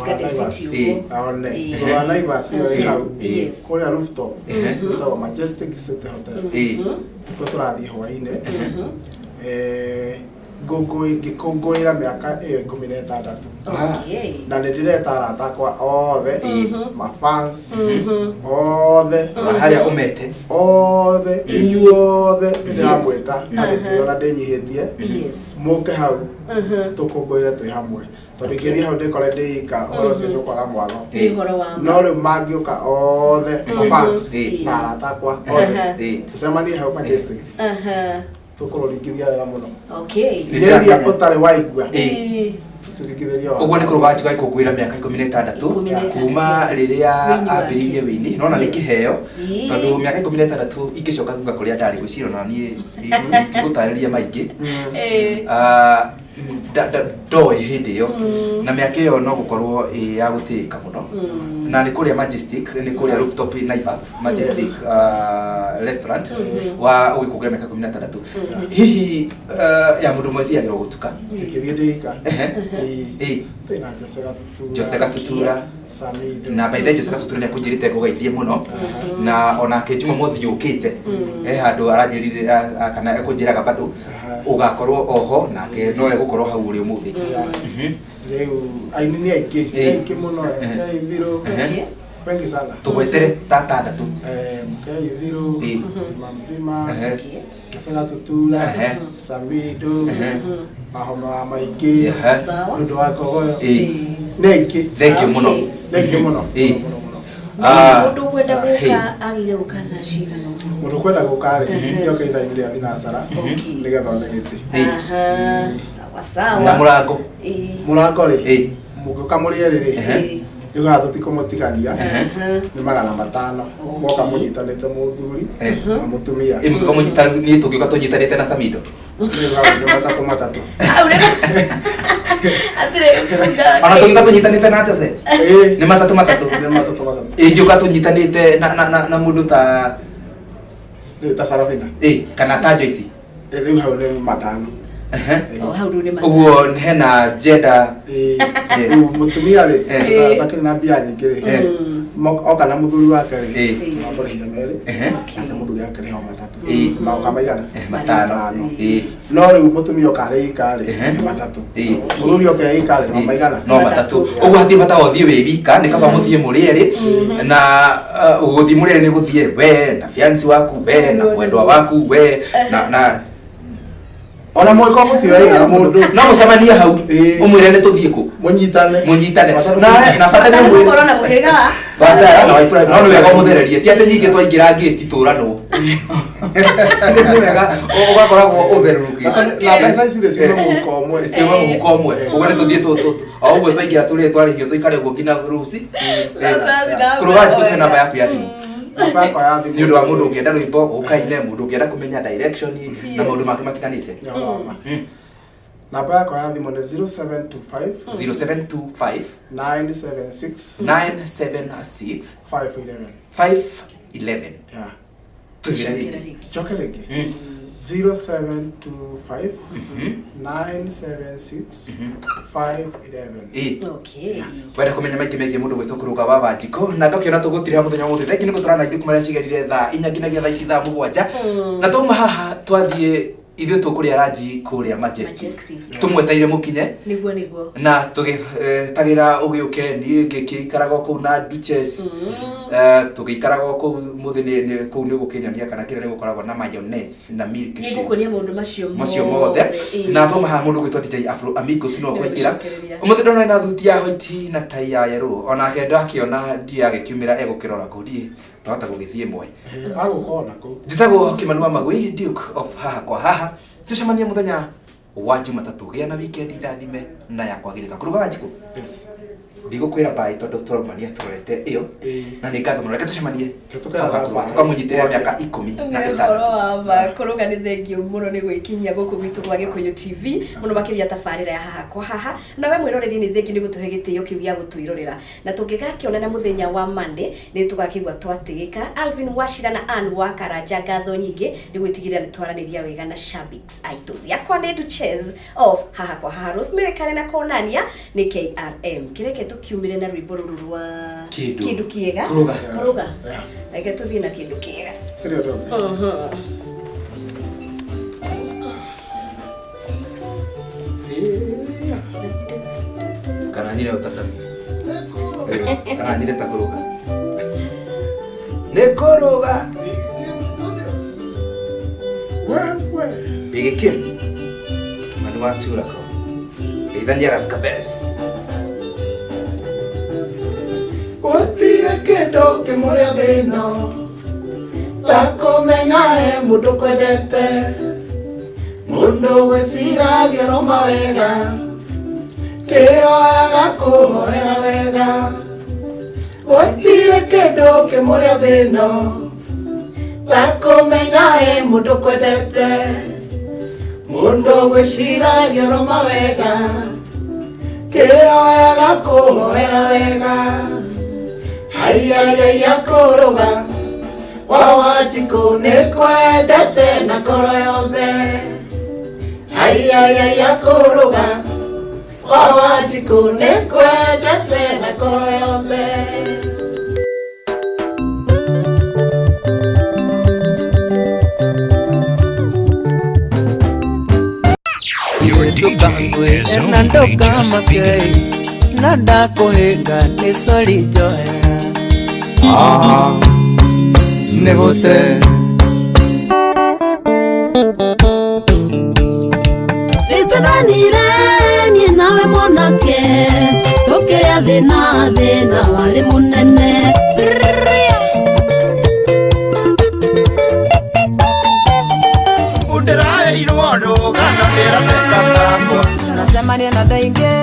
wa Naivas ĩyo hau kũrĩa rooftop hetagwo Majestic City Hotel nĩkuo tũrathiĩ hwaĩ-inĩ ngũngũĩra mĩaka ĩyo 16 na nĩ ndĩreta arata akwa othe mafans othe harĩa ũmete othe inyuothe ndĩramwĩta na gĩtĩo na ndĩnyihĩtie mũke hau tũkũngũĩre twĩ hamwe tondũ ingĩthiĩ hau ndĩkore ndĩika ũhoro ũcio nĩ ũkwaga mwago no rĩu mangĩũka othe mafans na arata akwa othe tũcemanie hau Majestic tukuringithia wega muno ngeria ũtarĩ waigua turingithia ũguo nĩ Kũruga wa Wanjikũ aikũngũĩra mĩaka 16 kuma rĩrĩa ambĩrĩirie wĩini nona nĩ kĩheo tondũ mĩaka 16 ingĩcoka thutha kũrĩa ndarĩ gwĩciria na niĩ ngĩgũtarĩria maingĩ ndoĩ hĩndĩ ĩyo na mĩaka ĩyo no gũkorwo ya gũtĩĩka mũno na nĩ kũrĩa Majestic nĩ kũrĩa rooftop Naivas Majestic restaurant wa ũgĩkũngũĩra mĩaka 16 hihi ya mũndũ ũmwe thiagĩrwo gũtuka ngĩthiĩ ndĩika tena Jose Gatutura na by the Jose Gatutura nĩ akũnjĩrĩte ngũgeithie mũno na onake Jumamothi yũkĩte handũ aranjĩrire kana akũnjĩraga bado ugakorwo oho nake no egũkorwo hau ũrĩ ũmũthĩ rĩu aini nĩ aingĩ mũno Ithiro wengi sana tũgwetere tatandatũ Ithiro mzima Jose Gatutura Samido mahoma maingĩ ũndũ wa Kogoyo nĩ aingĩ thank you mũno mũndũ kwenda gũka agire gũka thaa cigana mũndũ kwenda gũka rĩ nyoka ithaa-inĩ rĩa thinacara nĩgetha one gĩtĩ sawa na mũrango rĩ mũngĩũka mũrĩe rĩ Yuga tũtikũmũtigania nĩ 500 moka mũnyitanĩte mũthuri na mũtumia mũtuka mũnyitanĩte tũngĩũka tũnyitanĩte na Samido nĩ matatũ atire ana tũngĩũka tũnyitanĩte na Jose nĩ matatũ ingĩũka tũnyitanĩte na mũndũ ta Sarafina kana ta Joyce rĩu hau nĩ 5 uguo hena jeda mutumia ri bakiri na mbia nyingĩ ri oka na muthuri wake ri tũramũrĩhia merĩ na muthuri wake ri ho matatũ maoka maigana 5 no rĩu mutumia oka arĩ ika ri 3 muthuri oka ika ri no maigana no 3 uguo hatirĩ bata ũthiĩ wĩ wika nĩ kaba mũthiĩ mũrĩ erĩ na gũthiĩ mũrĩ erĩ nĩ gũthiĩ we na fiancé waku we na mwendwa waku we na ona mwiko mutioe na mundu no mucemanie hau umwire ni tuthie ku munyitane na bata ni mwire korona muhega basa na wifi no ni wega muthererie ti ate nyingi twaingira ngiti turanwo ni wega ugakoragwo utherurukite na pesa ici cio muko omwe uguo ni tuthie o uguo twaingira turi twarihio tuikare uguo ngina ruci Kũruga Wanjikũ tũhe namba yaku ya thimũ ni undu wa mundu ukienda rwimbo ukaine mundu ukienda kumenya direction na maundu make matiganite namba yakwa ya thimũ nĩ 0725 976 511 511 tugira rĩngĩ choke rĩngĩ 0725 976 511. Okay. Wenda kumenya maiki megie mundu gwitwo kuruga wa Wanjikũ na ngakiona tugutira muthenya wothe thengi niko turana ithu kumaria cigerire thaa inya nginyagia thaa ici thaa 7 na tuma haha twathie ithuĩ tũkũrĩa ranji kũrĩa Majesty tũmweteire mũkinye niguo na tũgĩtagĩra ũgĩũke niĩ ngĩikaraga kũu na Duchess tũgĩikaraga kũu mũthĩ kũu nĩ gũkĩnyonia kana kĩrĩa nĩ gũkoragwo na mayonnaise na milk shake nĩgũkũria maũndũ macio mothe na tuma haha mũndũ gwĩtwo DJ Afro Amigos no kũingĩra ũmũthĩ ndona na thuti ya white na tai ya yellow ona kenda akĩona ndia agĩkiumĩra egũkĩrora kũu ndiĩ twahota gũgĩthiĩ mwe agũkona kũu njĩtagwo Kĩmanua Magũi Duke of haha kwa haha tucemanie muthenya wa Jumatatũ gĩa na weekend ndathime na yakwagĩrĩka kũruga Wanjikũ. Yes. Ndigũkwĩra bye tondũ tũraumania tũrorete ĩyo na nĩ ngatho mũno reke tucemanie tukamũnyitĩrĩra mĩaka 10 na ũhoro wa ma kũruga nĩ thengio mũno nĩ gwĩkinyia gũkũ gwitũ gwa Gĩkũyũ TV mũno makĩria tabarĩra ya haha kwa haha na we mwĩroreri nĩ thengio nĩ gũtũhe gĩtĩo kĩu gĩa gũtwĩrorera na tũngĩgakĩonana mũthenya wa Monday nĩ tũgakĩigua twatĩĩka Alvin Wachira na Ann wa Karanja ngatho nyingĩ nĩ gwĩtigĩrĩra nĩ twaranĩria wega na shabix aitũ yakwa nĩ Duchess of haha kwa haha Rosemary Kare na Konania nĩ KRM kĩreke tukiumire na rwĩmbo rũrũ rwa kĩndũ kĩega kuruga reke tũthiĩ na kĩndũ kĩega kĩrĩa ndona kana nyire utasami kana nyire takuruga nĩ kũruga wewe Big Kim Kĩmanua Turako Ithania Rascaberes gũtirĩ kĩndũ kĩmũrĩa thĩno ta kũmenya he mũndũ kwendete mũndũ gwĩciragia no mawega kĩoyaga kũhoera wega gũtirĩ kĩndũ kĩmũrĩa thĩno ta kũmenya he mũndũ kwendete mũndũ gwĩciragia no mawega kĩoyaga kũhoera wega Ayayaya kũruga wa Wanjikũ nĩ kwendete na ngoro yothe Ayayaya kũruga wa Wanjikũ nĩ kwendete na ngoro yothe Ndũkangwĩre na ndũkamake na ndakũhĩnga nĩ sorry njoya nĩ gũte Rĩtũranire niĩ nawe mwanake tũkĩrĩa thĩna warĩ mũnene ndĩraheirwo rũga na ndĩrateka ndango Tunacemania na ndaingĩ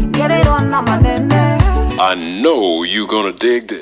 ngereirwo na manene I know you're gonna dig this.